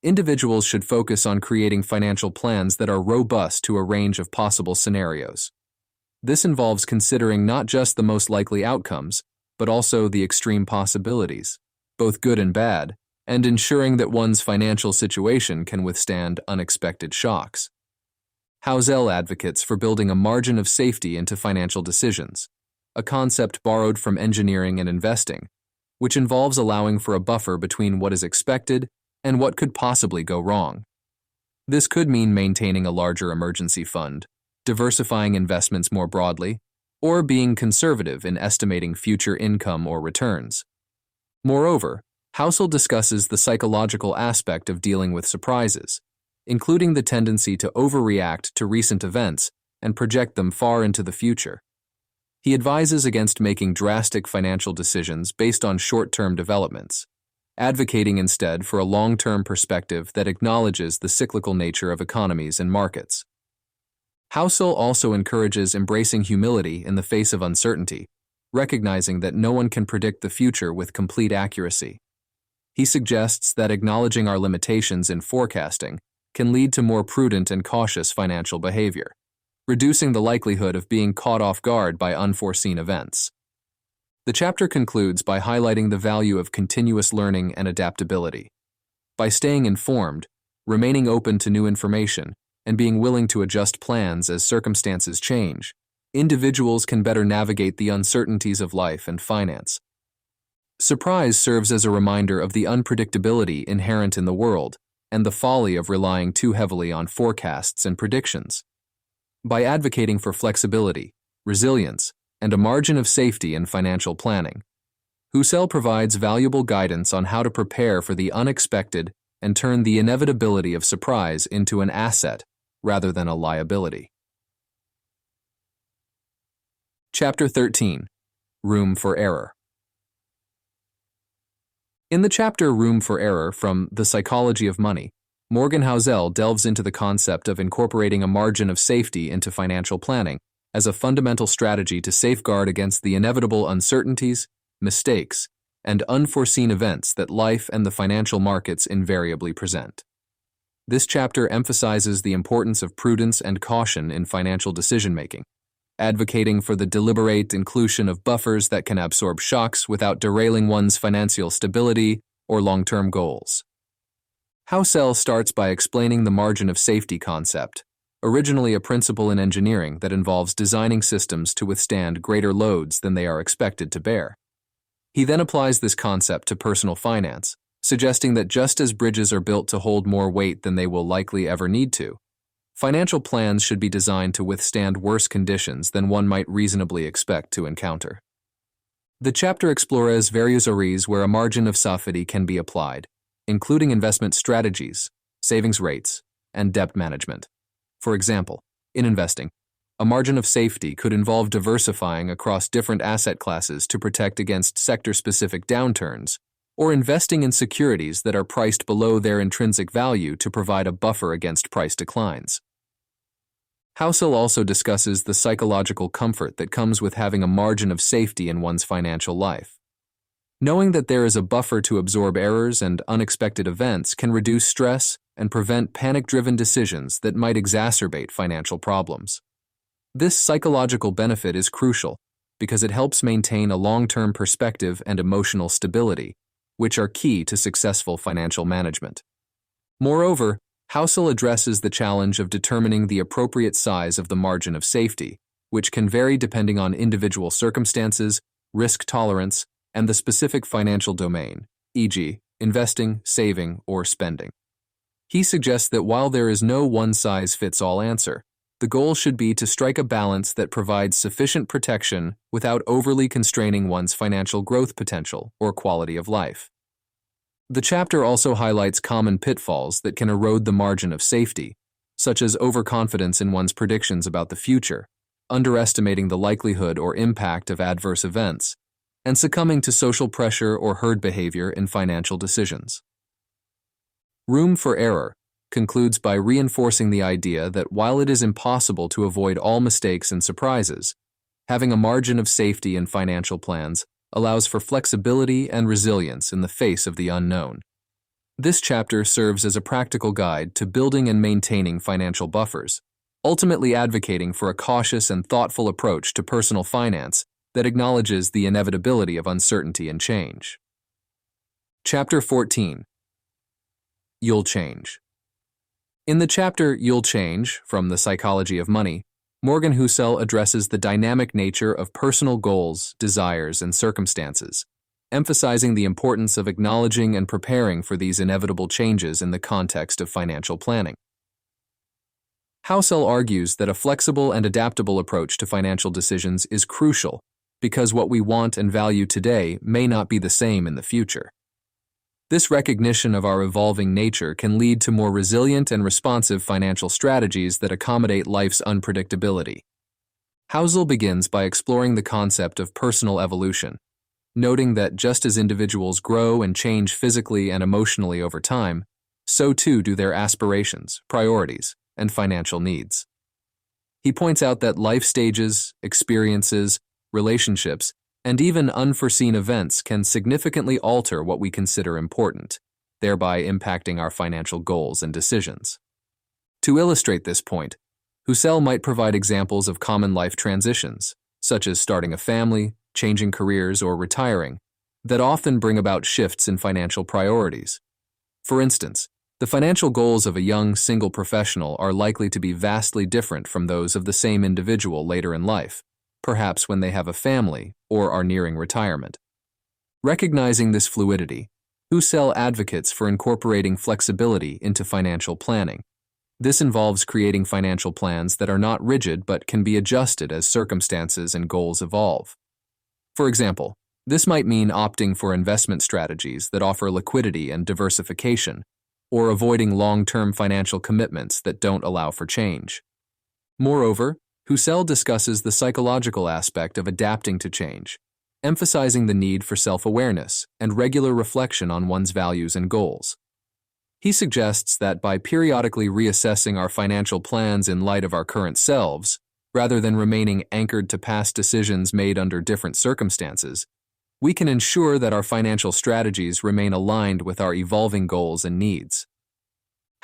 individuals should focus on creating financial plans that are robust to a range of possible scenarios. This involves considering not just the most likely outcomes, but also the extreme possibilities, both good and bad, and ensuring that one's financial situation can withstand unexpected shocks. Housel advocates for building a margin of safety into financial decisions, a concept borrowed from engineering and investing, which involves allowing for a buffer between what is expected and what could possibly go wrong. This could mean maintaining a larger emergency fund, diversifying investments more broadly, or being conservative in estimating future income or returns. Moreover, Housel discusses the psychological aspect of dealing with surprises, including the tendency to overreact to recent events and project them far into the future. He advises against making drastic financial decisions based on short-term developments, advocating instead for a long-term perspective that acknowledges the cyclical nature of economies and markets. Housel also encourages embracing humility in the face of uncertainty, recognizing that no one can predict the future with complete accuracy. He suggests that acknowledging our limitations in forecasting can lead to more prudent and cautious financial behavior, reducing the likelihood of being caught off guard by unforeseen events. The chapter concludes by highlighting the value of continuous learning and adaptability. By staying informed, remaining open to new information, and being willing to adjust plans as circumstances change, individuals can better navigate the uncertainties of life and finance. Surprise serves as a reminder of the unpredictability inherent in the world and the folly of relying too heavily on forecasts and predictions. By advocating for flexibility, resilience, and a margin of safety in financial planning, Housel provides valuable guidance on how to prepare for the unexpected and turn the inevitability of surprise into an asset rather than a liability. Chapter 13. Room for Error. In the chapter Room for Error from The Psychology of Money, Morgan Housel delves into the concept of incorporating a margin of safety into financial planning as a fundamental strategy to safeguard against the inevitable uncertainties, mistakes, and unforeseen events that life and the financial markets invariably present. This chapter emphasizes the importance of prudence and caution in financial decision-making, advocating for the deliberate inclusion of buffers that can absorb shocks without derailing one's financial stability or long-term goals. Housel starts by explaining the margin of safety concept, originally a principle in engineering that involves designing systems to withstand greater loads than they are expected to bear. He then applies this concept to personal finance, suggesting that just as bridges are built to hold more weight than they will likely ever need to, financial plans should be designed to withstand worse conditions than one might reasonably expect to encounter. The chapter explores various areas where a margin of safety can be applied, including investment strategies, savings rates, and debt management. For example, in investing, a margin of safety could involve diversifying across different asset classes to protect against sector-specific downturns, or investing in securities that are priced below their intrinsic value to provide a buffer against price declines. Housel also discusses the psychological comfort that comes with having a margin of safety in one's financial life. Knowing that there is a buffer to absorb errors and unexpected events can reduce stress and prevent panic-driven decisions that might exacerbate financial problems. This psychological benefit is crucial because it helps maintain a long-term perspective and emotional stability, which are key to successful financial management. Moreover, Housel addresses the challenge of determining the appropriate size of the margin of safety, which can vary depending on individual circumstances, risk tolerance, and the specific financial domain, e.g., investing, saving, or spending. He suggests that while there is no one-size-fits-all answer, the goal should be to strike a balance that provides sufficient protection without overly constraining one's financial growth potential or quality of life. The chapter also highlights common pitfalls that can erode the margin of safety, such as overconfidence in one's predictions about the future, underestimating the likelihood or impact of adverse events, and succumbing to social pressure or herd behavior in financial decisions. Room for Error concludes by reinforcing the idea that while it is impossible to avoid all mistakes and surprises, Having a margin of safety in financial plans allows for flexibility and resilience in the face of the unknown. This chapter serves as a practical guide to building and maintaining financial buffers, ultimately advocating for a cautious and thoughtful approach to personal finance that acknowledges the inevitability of uncertainty and change. Chapter 14. You'll Change. In the chapter You'll Change, from The Psychology of Money, Morgan Housel addresses the dynamic nature of personal goals, desires, and circumstances, emphasizing the importance of acknowledging and preparing for these inevitable changes in the context of financial planning. Housel argues that a flexible and adaptable approach to financial decisions is crucial because what we want and value today may not be the same in the future. This recognition of our evolving nature can lead to more resilient and responsive financial strategies that accommodate life's unpredictability. Housel begins by exploring the concept of personal evolution, noting that just as individuals grow and change physically and emotionally over time, so too do their aspirations, priorities, and financial needs. He points out that life stages, experiences, relationships, and even unforeseen events can significantly alter what we consider important, thereby impacting our financial goals and decisions. To illustrate this point, Housel might provide examples of common life transitions, such as starting a family, changing careers, or retiring, that often bring about shifts in financial priorities. For instance, the financial goals of a young single professional are likely to be vastly different from those of the same individual later in life, perhaps when they have a family or are nearing retirement. Recognizing this fluidity, Housel advocates for incorporating flexibility into financial planning. This involves creating financial plans that are not rigid but can be adjusted as circumstances and goals evolve. For example, this might mean opting for investment strategies that offer liquidity and diversification, or avoiding long-term financial commitments that don't allow for change. Moreover, Housel discusses the psychological aspect of adapting to change, emphasizing the need for self-awareness and regular reflection on one's values and goals. He suggests that by periodically reassessing our financial plans in light of our current selves, rather than remaining anchored to past decisions made under different circumstances, we can ensure that our financial strategies remain aligned with our evolving goals and needs.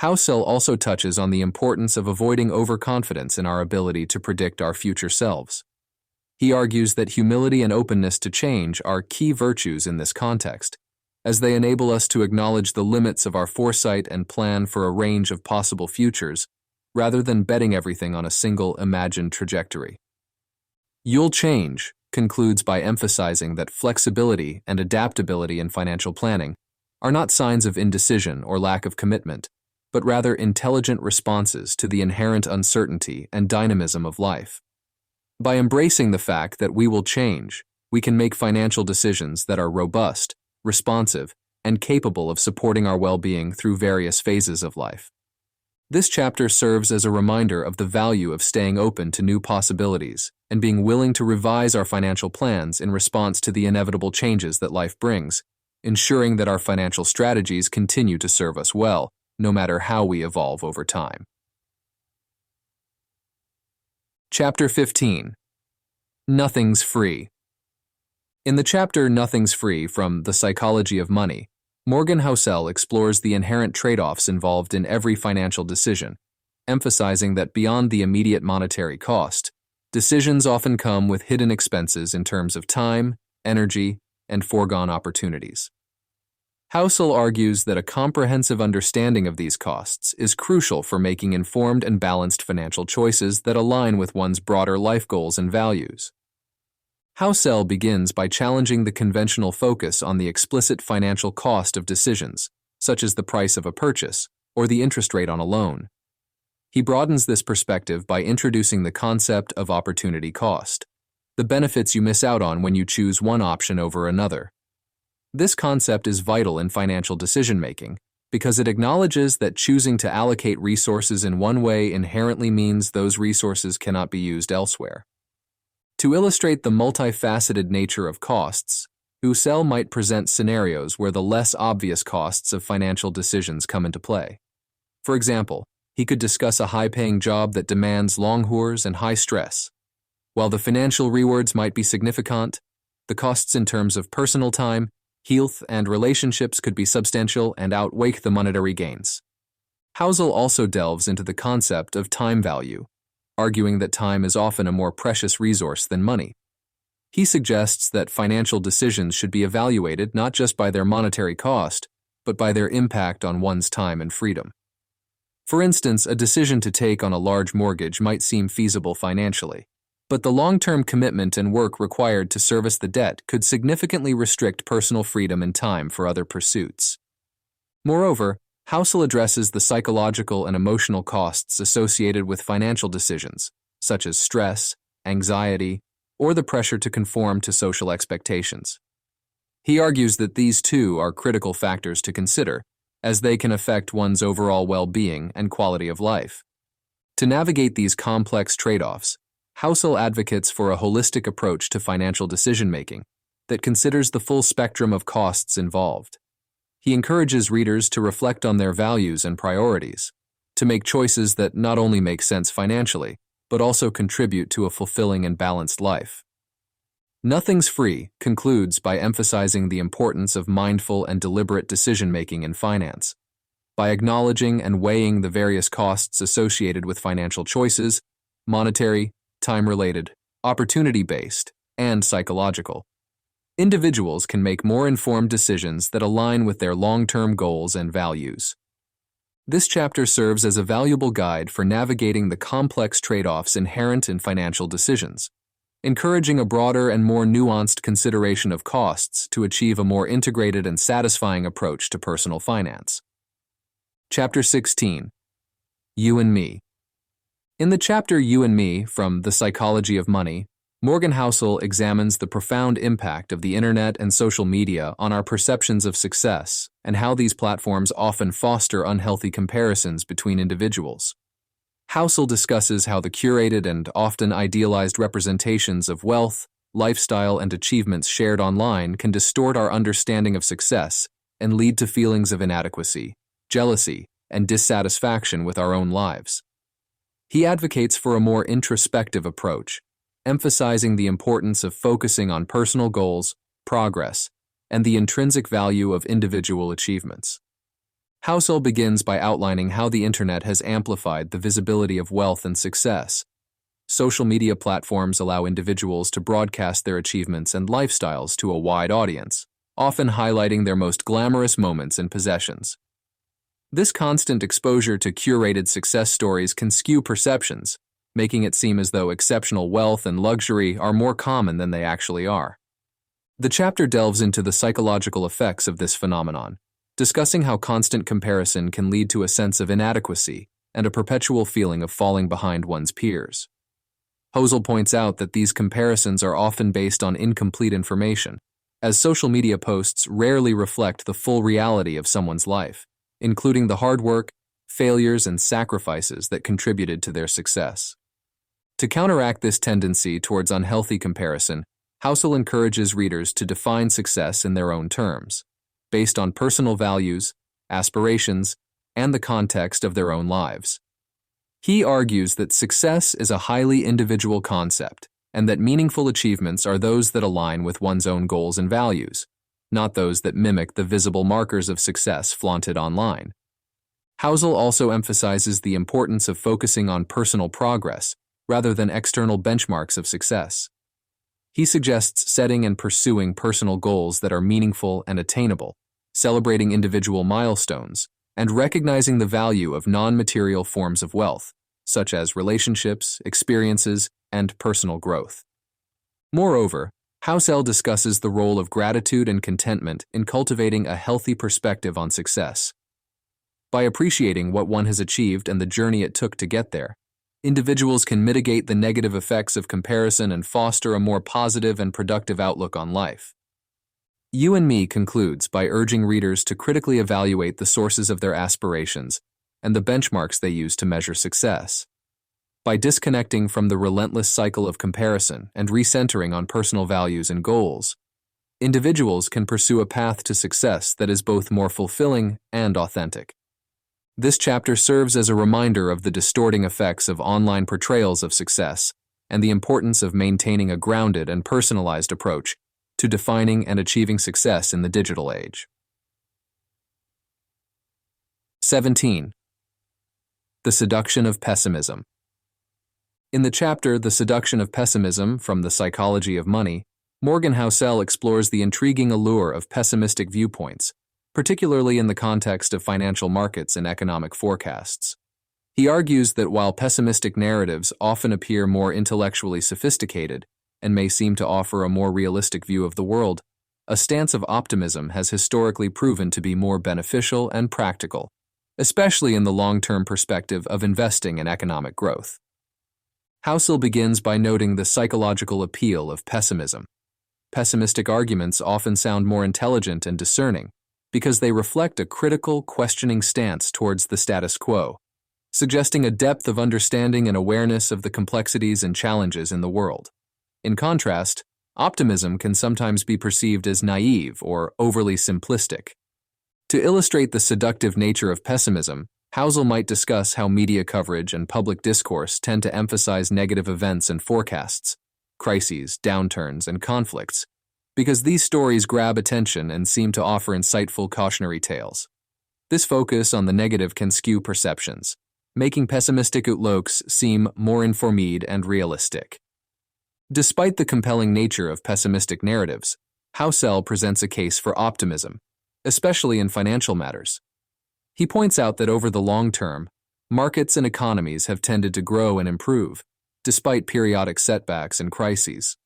Housel also touches on the importance of avoiding overconfidence in our ability to predict our future selves. He argues that humility and openness to change are key virtues in this context, as they enable us to acknowledge the limits of our foresight and plan for a range of possible futures, rather than betting everything on a single imagined trajectory. You'll Change concludes by emphasizing that flexibility and adaptability in financial planning are not signs of indecision or lack of commitment, but rather intelligent responses to the inherent uncertainty and dynamism of life. By embracing the fact that we will change, we can make financial decisions that are robust, responsive, and capable of supporting our well-being through various phases of life. This chapter serves as a reminder of the value of staying open to new possibilities and being willing to revise our financial plans in response to the inevitable changes that life brings, ensuring that our financial strategies continue to serve us well, no matter how we evolve over time. Chapter 15. Nothing's Free. In the chapter Nothing's Free, from The Psychology of Money, Morgan Housel explores the inherent trade-offs involved in every financial decision, emphasizing that beyond the immediate monetary cost, decisions often come with hidden expenses in terms of time, energy, and foregone opportunities. Housel argues that a comprehensive understanding of these costs is crucial for making informed and balanced financial choices that align with one's broader life goals and values. Housel begins by challenging the conventional focus on the explicit financial cost of decisions, such as the price of a purchase or the interest rate on a loan. He broadens this perspective by introducing the concept of opportunity cost, the benefits you miss out on when you choose one option over another. This concept is vital in financial decision-making because it acknowledges that choosing to allocate resources in one way inherently means those resources cannot be used elsewhere. To illustrate the multifaceted nature of costs, Housel might present scenarios where the less obvious costs of financial decisions come into play. For example, he could discuss a high-paying job that demands long hours and high stress. While the financial rewards might be significant, the costs in terms of personal time, health, and relationships could be substantial and outweigh the monetary gains. Housel also delves into the concept of time value, arguing that time is often a more precious resource than money. He suggests that financial decisions should be evaluated not just by their monetary cost, but by their impact on one's time and freedom. For instance, a decision to take on a large mortgage might seem feasible financially, but the long-term commitment and work required to service the debt could significantly restrict personal freedom and time for other pursuits. Moreover, Housel addresses the psychological and emotional costs associated with financial decisions, such as stress, anxiety, or the pressure to conform to social expectations. He argues that these too are critical factors to consider, as they can affect one's overall well-being and quality of life. To navigate these complex trade-offs, Housel advocates for a holistic approach to financial decision-making that considers the full spectrum of costs involved. He encourages readers to reflect on their values and priorities, to make choices that not only make sense financially, but also contribute to a fulfilling and balanced life. Nothing's Free concludes by emphasizing the importance of mindful and deliberate decision-making in finance. By acknowledging and weighing the various costs associated with financial choices, monetary, time-related, opportunity-based, and psychological, individuals can make more informed decisions that align with their long-term goals and values. This chapter serves as a valuable guide for navigating the complex trade-offs inherent in financial decisions, encouraging a broader and more nuanced consideration of costs to achieve a more integrated and satisfying approach to personal finance. Chapter 16. You and Me. In the chapter You and Me, from The Psychology of Money, Morgan Housel examines the profound impact of the internet and social media on our perceptions of success and how these platforms often foster unhealthy comparisons between individuals. Housel discusses how the curated and often idealized representations of wealth, lifestyle, and achievements shared online can distort our understanding of success and lead to feelings of inadequacy, jealousy, and dissatisfaction with our own lives. He advocates for a more introspective approach, emphasizing the importance of focusing on personal goals, progress, and the intrinsic value of individual achievements. Housel begins by outlining how the internet has amplified the visibility of wealth and success. Social media platforms allow individuals to broadcast their achievements and lifestyles to a wide audience, often highlighting their most glamorous moments and possessions. This constant exposure to curated success stories can skew perceptions, making it seem as though exceptional wealth and luxury are more common than they actually are. The chapter delves into the psychological effects of this phenomenon, discussing how constant comparison can lead to a sense of inadequacy and a perpetual feeling of falling behind one's peers. Housel points out that these comparisons are often based on incomplete information, as social media posts rarely reflect the full reality of someone's life, including the hard work, failures, and sacrifices that contributed to their success. To counteract this tendency towards unhealthy comparison, Housel encourages readers to define success in their own terms, based on personal values, aspirations, and the context of their own lives. He argues that success is a highly individual concept, and that meaningful achievements are those that align with one's own goals and values, not those that mimic the visible markers of success flaunted online. Housel also emphasizes the importance of focusing on personal progress rather than external benchmarks of success. He suggests setting and pursuing personal goals that are meaningful and attainable, celebrating individual milestones, and recognizing the value of non-material forms of wealth, such as relationships, experiences, and personal growth. Moreover, Housel discusses the role of gratitude and contentment in cultivating a healthy perspective on success. By appreciating what one has achieved and the journey it took to get there, individuals can mitigate the negative effects of comparison and foster a more positive and productive outlook on life. You and Me concludes by urging readers to critically evaluate the sources of their aspirations and the benchmarks they use to measure success. By disconnecting from the relentless cycle of comparison and recentering on personal values and goals, individuals can pursue a path to success that is both more fulfilling and authentic. This chapter serves as a reminder of the distorting effects of online portrayals of success and the importance of maintaining a grounded and personalized approach to defining and achieving success in the digital age. 17. The seduction of pessimism. In the chapter The Seduction of Pessimism from the Psychology of Money, Morgan Housel explores the intriguing allure of pessimistic viewpoints, particularly in the context of financial markets and economic forecasts. He argues that while pessimistic narratives often appear more intellectually sophisticated and may seem to offer a more realistic view of the world, a stance of optimism has historically proven to be more beneficial and practical, especially in the long-term perspective of investing in economic growth. Housel begins by noting the psychological appeal of pessimism. Pessimistic arguments often sound more intelligent and discerning because they reflect a critical, questioning stance towards the status quo, suggesting a depth of understanding and awareness of the complexities and challenges in the world. In contrast, optimism can sometimes be perceived as naive or overly simplistic. To illustrate the seductive nature of pessimism, Housel might discuss how media coverage and public discourse tend to emphasize negative events and forecasts, crises, downturns, and conflicts, because these stories grab attention and seem to offer insightful cautionary tales. This focus on the negative can skew perceptions, making pessimistic outlooks seem more informed and realistic. Despite the compelling nature of pessimistic narratives, Housel presents a case for optimism, especially in financial matters. He points out that over the long term, markets and economies have tended to grow and improve, despite periodic setbacks and crises.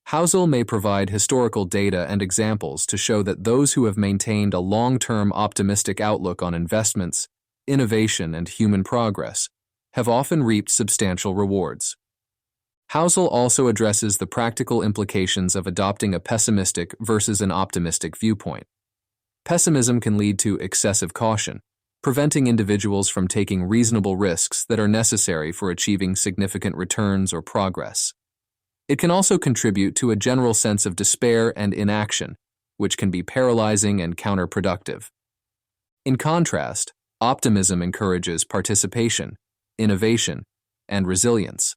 Housel may provide historical data and examples to show that those who have maintained a long-term optimistic outlook on investments, innovation, and human progress have often reaped substantial rewards. Housel also addresses the practical implications of adopting a pessimistic versus an optimistic viewpoint. Pessimism can lead to excessive caution, preventing individuals from taking reasonable risks that are necessary for achieving significant returns or progress. It can also contribute to a general sense of despair and inaction, which can be paralyzing and counterproductive. In contrast, optimism encourages participation, innovation, and resilience.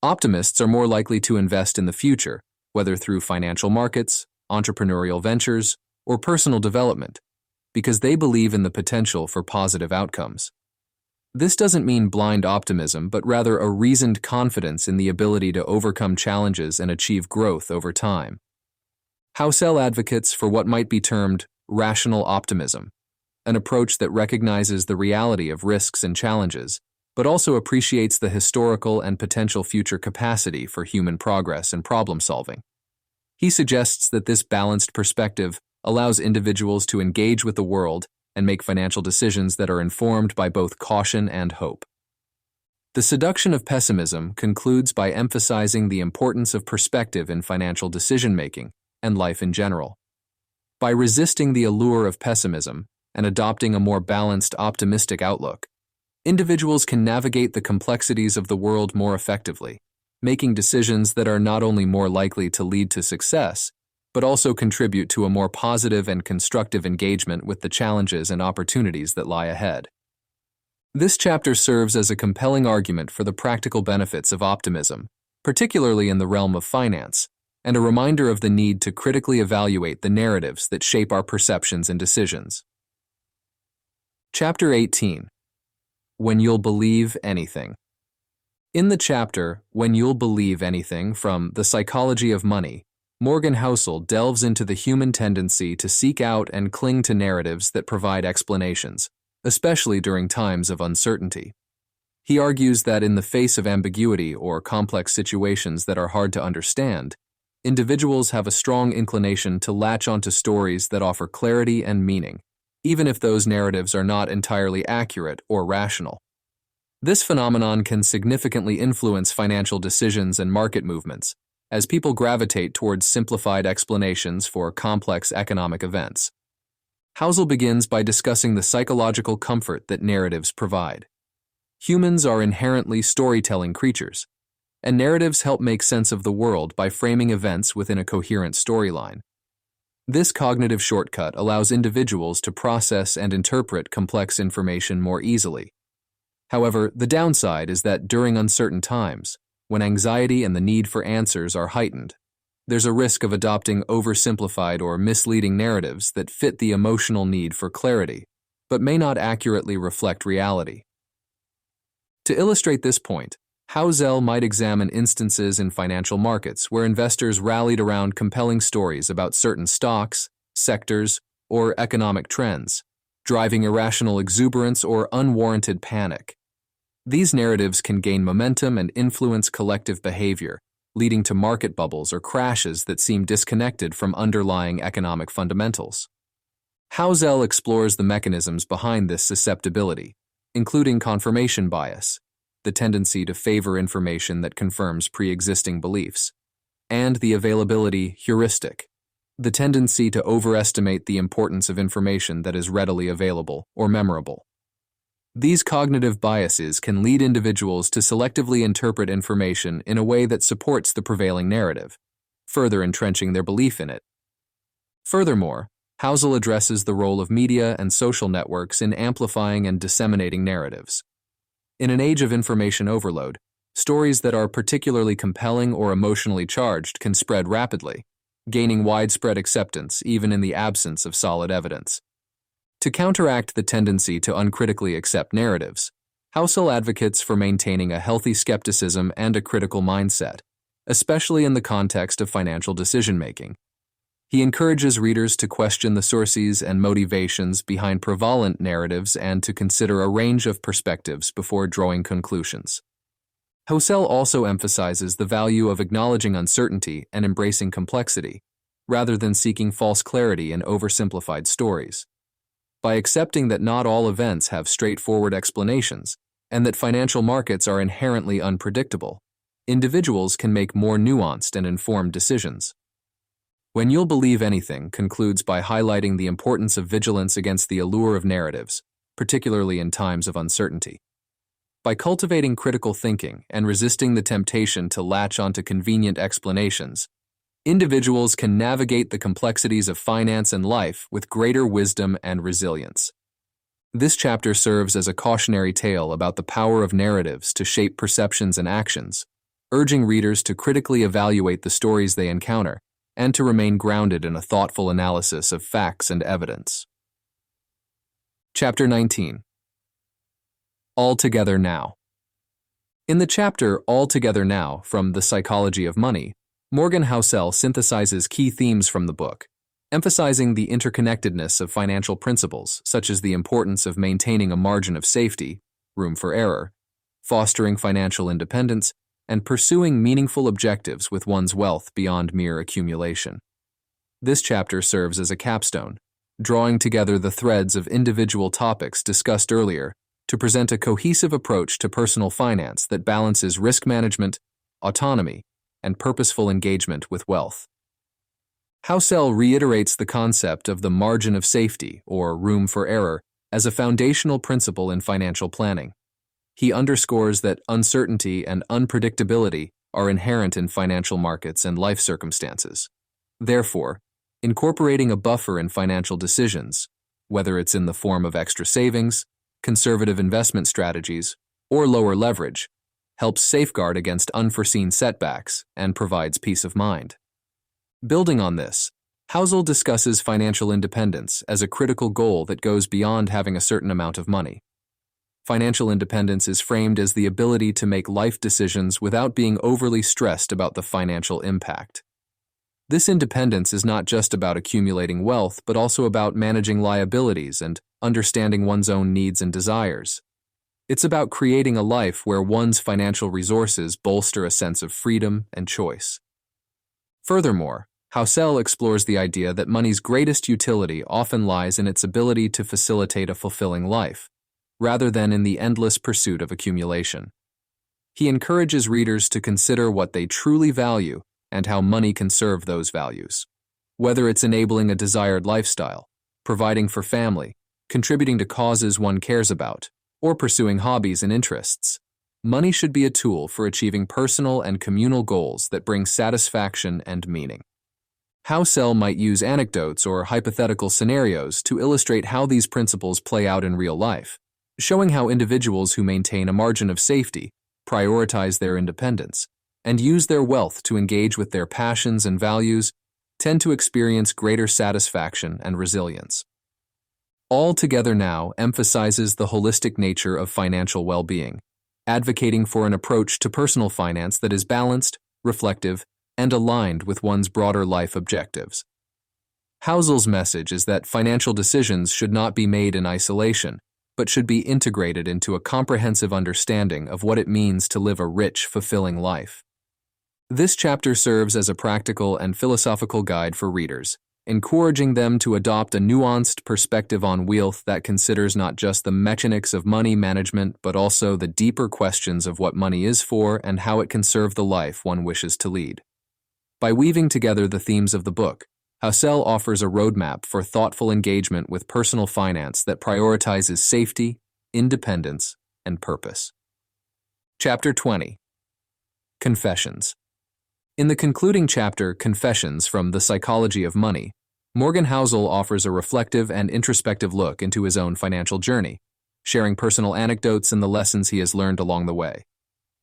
Optimists are more likely to invest in the future, whether through financial markets, entrepreneurial ventures, or personal development, because they believe in the potential for positive outcomes. This doesn't mean blind optimism, but rather a reasoned confidence in the ability to overcome challenges and achieve growth over time. Housel advocates for what might be termed rational optimism, an approach that recognizes the reality of risks and challenges, but also appreciates the historical and potential future capacity for human progress and problem solving. He suggests that this balanced perspective allows individuals to engage with the world and make financial decisions that are informed by both caution and hope. The Seduction of Pessimism concludes by emphasizing the importance of perspective in financial decision-making and life in general. By resisting the allure of pessimism and adopting a more balanced, optimistic outlook, individuals can navigate the complexities of the world more effectively, making decisions that are not only more likely to lead to success, but also contribute to a more positive and constructive engagement with the challenges and opportunities that lie ahead. This chapter serves as a compelling argument for the practical benefits of optimism, particularly in the realm of finance, and a reminder of the need to critically evaluate the narratives that shape our perceptions and decisions. Chapter 18. When You'll Believe Anything. In the chapter, When You'll Believe Anything from The Psychology of Money, Morgan Housel delves into the human tendency to seek out and cling to narratives that provide explanations, especially during times of uncertainty. He argues that in the face of ambiguity or complex situations that are hard to understand, individuals have a strong inclination to latch onto stories that offer clarity and meaning, even if those narratives are not entirely accurate or rational. This phenomenon can significantly influence financial decisions and market movements, as people gravitate towards simplified explanations for complex economic events. Housel begins by discussing the psychological comfort that narratives provide. Humans are inherently storytelling creatures, and narratives help make sense of the world by framing events within a coherent storyline. This cognitive shortcut allows individuals to process and interpret complex information more easily. However, the downside is that during uncertain times, when anxiety and the need for answers are heightened. There's a risk of adopting oversimplified or misleading narratives that fit the emotional need for clarity, but may not accurately reflect reality. To illustrate this point, Housel might examine instances in financial markets where investors rallied around compelling stories about certain stocks, sectors, or economic trends, driving irrational exuberance or unwarranted panic. These narratives can gain momentum and influence collective behavior, leading to market bubbles or crashes that seem disconnected from underlying economic fundamentals. Housel explores the mechanisms behind this susceptibility, including confirmation bias, the tendency to favor information that confirms pre-existing beliefs, and the availability heuristic, the tendency to overestimate the importance of information that is readily available or memorable. These cognitive biases can lead individuals to selectively interpret information in a way that supports the prevailing narrative, further entrenching their belief in it. Furthermore, Housel addresses the role of media and social networks in amplifying and disseminating narratives. In an age of information overload, stories that are particularly compelling or emotionally charged can spread rapidly, gaining widespread acceptance even in the absence of solid evidence. To counteract the tendency to uncritically accept narratives, Housel advocates for maintaining a healthy skepticism and a critical mindset, especially in the context of financial decision-making. He encourages readers to question the sources and motivations behind prevalent narratives and to consider a range of perspectives before drawing conclusions. Housel also emphasizes the value of acknowledging uncertainty and embracing complexity, rather than seeking false clarity in oversimplified stories. By accepting that not all events have straightforward explanations, and that financial markets are inherently unpredictable, individuals can make more nuanced and informed decisions. When You'll Believe Anything concludes by highlighting the importance of vigilance against the allure of narratives, particularly in times of uncertainty. By cultivating critical thinking and resisting the temptation to latch onto convenient explanations, individuals can navigate the complexities of finance and life with greater wisdom and resilience. This chapter serves as a cautionary tale about the power of narratives to shape perceptions and actions, urging readers to critically evaluate the stories they encounter and to remain grounded in a thoughtful analysis of facts and evidence. Chapter 19. All Together Now. In the chapter All Together Now from The Psychology of Money, Morgan Housel synthesizes key themes from the book, emphasizing the interconnectedness of financial principles such as the importance of maintaining a margin of safety, room for error, fostering financial independence, and pursuing meaningful objectives with one's wealth beyond mere accumulation. This chapter serves as a capstone, drawing together the threads of individual topics discussed earlier to present a cohesive approach to personal finance that balances risk management, autonomy, and purposeful engagement with wealth. Housel reiterates the concept of the margin of safety, or room for error, as a foundational principle in financial planning. He underscores that uncertainty and unpredictability are inherent in financial markets and life circumstances. Therefore, incorporating a buffer in financial decisions, whether it's in the form of extra savings, conservative investment strategies, or lower leverage, helps safeguard against unforeseen setbacks and provides peace of mind. Building on this, Housel discusses financial independence as a critical goal that goes beyond having a certain amount of money. Financial independence is framed as the ability to make life decisions without being overly stressed about the financial impact. This independence is not just about accumulating wealth, but also about managing liabilities and understanding one's own needs and desires. It's about creating a life where one's financial resources bolster a sense of freedom and choice. Furthermore, Housel explores the idea that money's greatest utility often lies in its ability to facilitate a fulfilling life, rather than in the endless pursuit of accumulation. He encourages readers to consider what they truly value and how money can serve those values. Whether it's enabling a desired lifestyle, providing for family, contributing to causes one cares about, or pursuing hobbies and interests, money should be a tool for achieving personal and communal goals that bring satisfaction and meaning. Housel might use anecdotes or hypothetical scenarios to illustrate how these principles play out in real life, showing how individuals who maintain a margin of safety prioritize their independence and use their wealth to engage with their passions and values tend to experience greater satisfaction and resilience. All Together Now emphasizes the holistic nature of financial well-being, advocating for an approach to personal finance that is balanced, reflective, and aligned with one's broader life objectives. Housel's message is that financial decisions should not be made in isolation, but should be integrated into a comprehensive understanding of what it means to live a rich, fulfilling life. This chapter serves as a practical and philosophical guide for readers, encouraging them to adopt a nuanced perspective on wealth that considers not just the mechanics of money management but also the deeper questions of what money is for and how it can serve the life one wishes to lead. By weaving together the themes of the book, Housel offers a roadmap for thoughtful engagement with personal finance that prioritizes safety, independence, and purpose. Chapter 20. Confessions. In the concluding chapter, Confessions from the Psychology of Money, Morgan Housel offers a reflective and introspective look into his own financial journey, sharing personal anecdotes and the lessons he has learned along the way.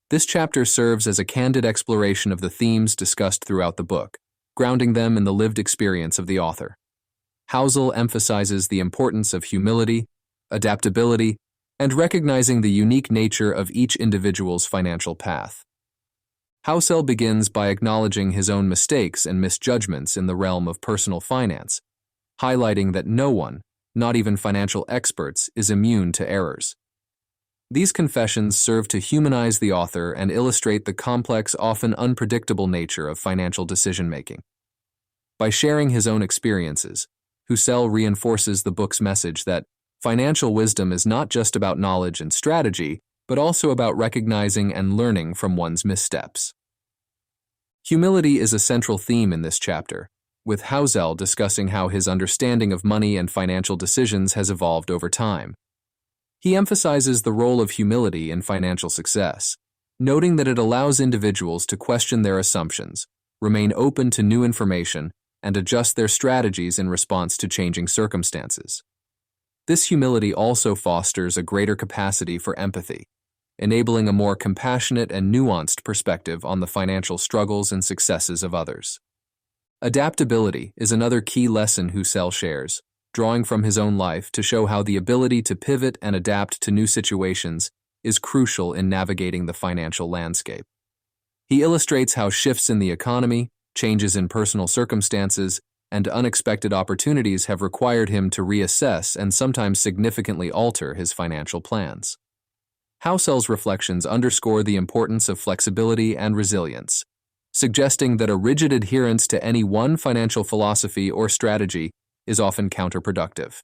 This chapter serves as a candid exploration of the themes discussed throughout the book, grounding them in the lived experience of the author. Housel emphasizes the importance of humility, adaptability, and recognizing the unique nature of each individual's financial path. Housel begins by acknowledging his own mistakes and misjudgments in the realm of personal finance, highlighting that no one, not even financial experts, is immune to errors. These confessions serve to humanize the author and illustrate the complex, often unpredictable nature of financial decision-making. By sharing his own experiences, Housel reinforces the book's message that financial wisdom is not just about knowledge and strategy, but also about recognizing and learning from one's missteps. Humility is a central theme in this chapter, with Housel discussing how his understanding of money and financial decisions has evolved over time. He emphasizes the role of humility in financial success, noting that it allows individuals to question their assumptions, remain open to new information, and adjust their strategies in response to changing circumstances. This humility also fosters a greater capacity for empathy, enabling a more compassionate and nuanced perspective on the financial struggles and successes of others. Adaptability is another key lesson Housel shares, drawing from his own life to show how the ability to pivot and adapt to new situations is crucial in navigating the financial landscape. He illustrates how shifts in the economy, changes in personal circumstances, and unexpected opportunities have required him to reassess and sometimes significantly alter his financial plans. Housel's reflections underscore the importance of flexibility and resilience, suggesting that a rigid adherence to any one financial philosophy or strategy is often counterproductive.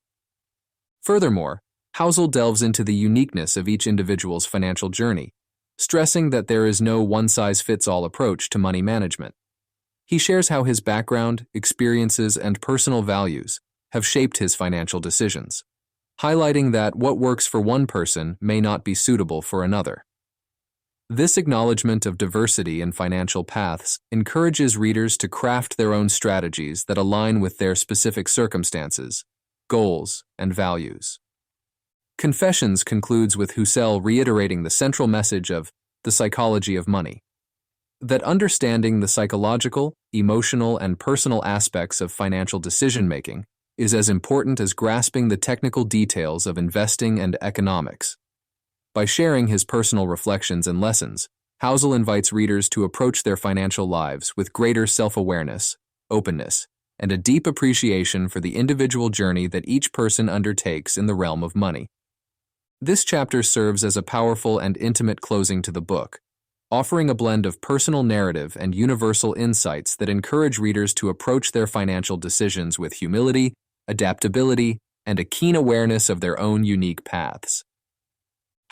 Furthermore, Housel delves into the uniqueness of each individual's financial journey, stressing that there is no one-size-fits-all approach to money management. He shares how his background, experiences, and personal values have shaped his financial decisions, highlighting that what works for one person may not be suitable for another. This acknowledgement of diversity in financial paths encourages readers to craft their own strategies that align with their specific circumstances, goals, and values. Confessions concludes with Housel reiterating the central message of The Psychology of Money, that understanding the psychological, emotional, and personal aspects of financial decision-making is as important as grasping the technical details of investing and economics. By sharing his personal reflections and lessons, Housel invites readers to approach their financial lives with greater self-awareness, openness, and a deep appreciation for the individual journey that each person undertakes in the realm of money. This chapter serves as a powerful and intimate closing to the book, offering a blend of personal narrative and universal insights that encourage readers to approach their financial decisions with humility, adaptability, and a keen awareness of their own unique paths.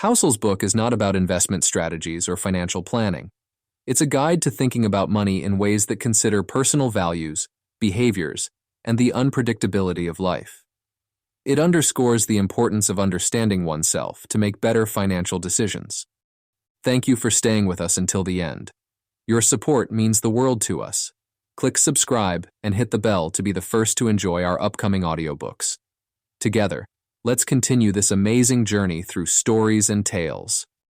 Housel's book is not about investment strategies or financial planning. It's a guide to thinking about money in ways that consider personal values, behaviors, and the unpredictability of life. It underscores the importance of understanding oneself to make better financial decisions. Thank you for staying with us until the end. Your support means the world to us. Click subscribe and hit the bell to be the first to enjoy our upcoming audiobooks. Together, let's continue this amazing journey through stories and tales.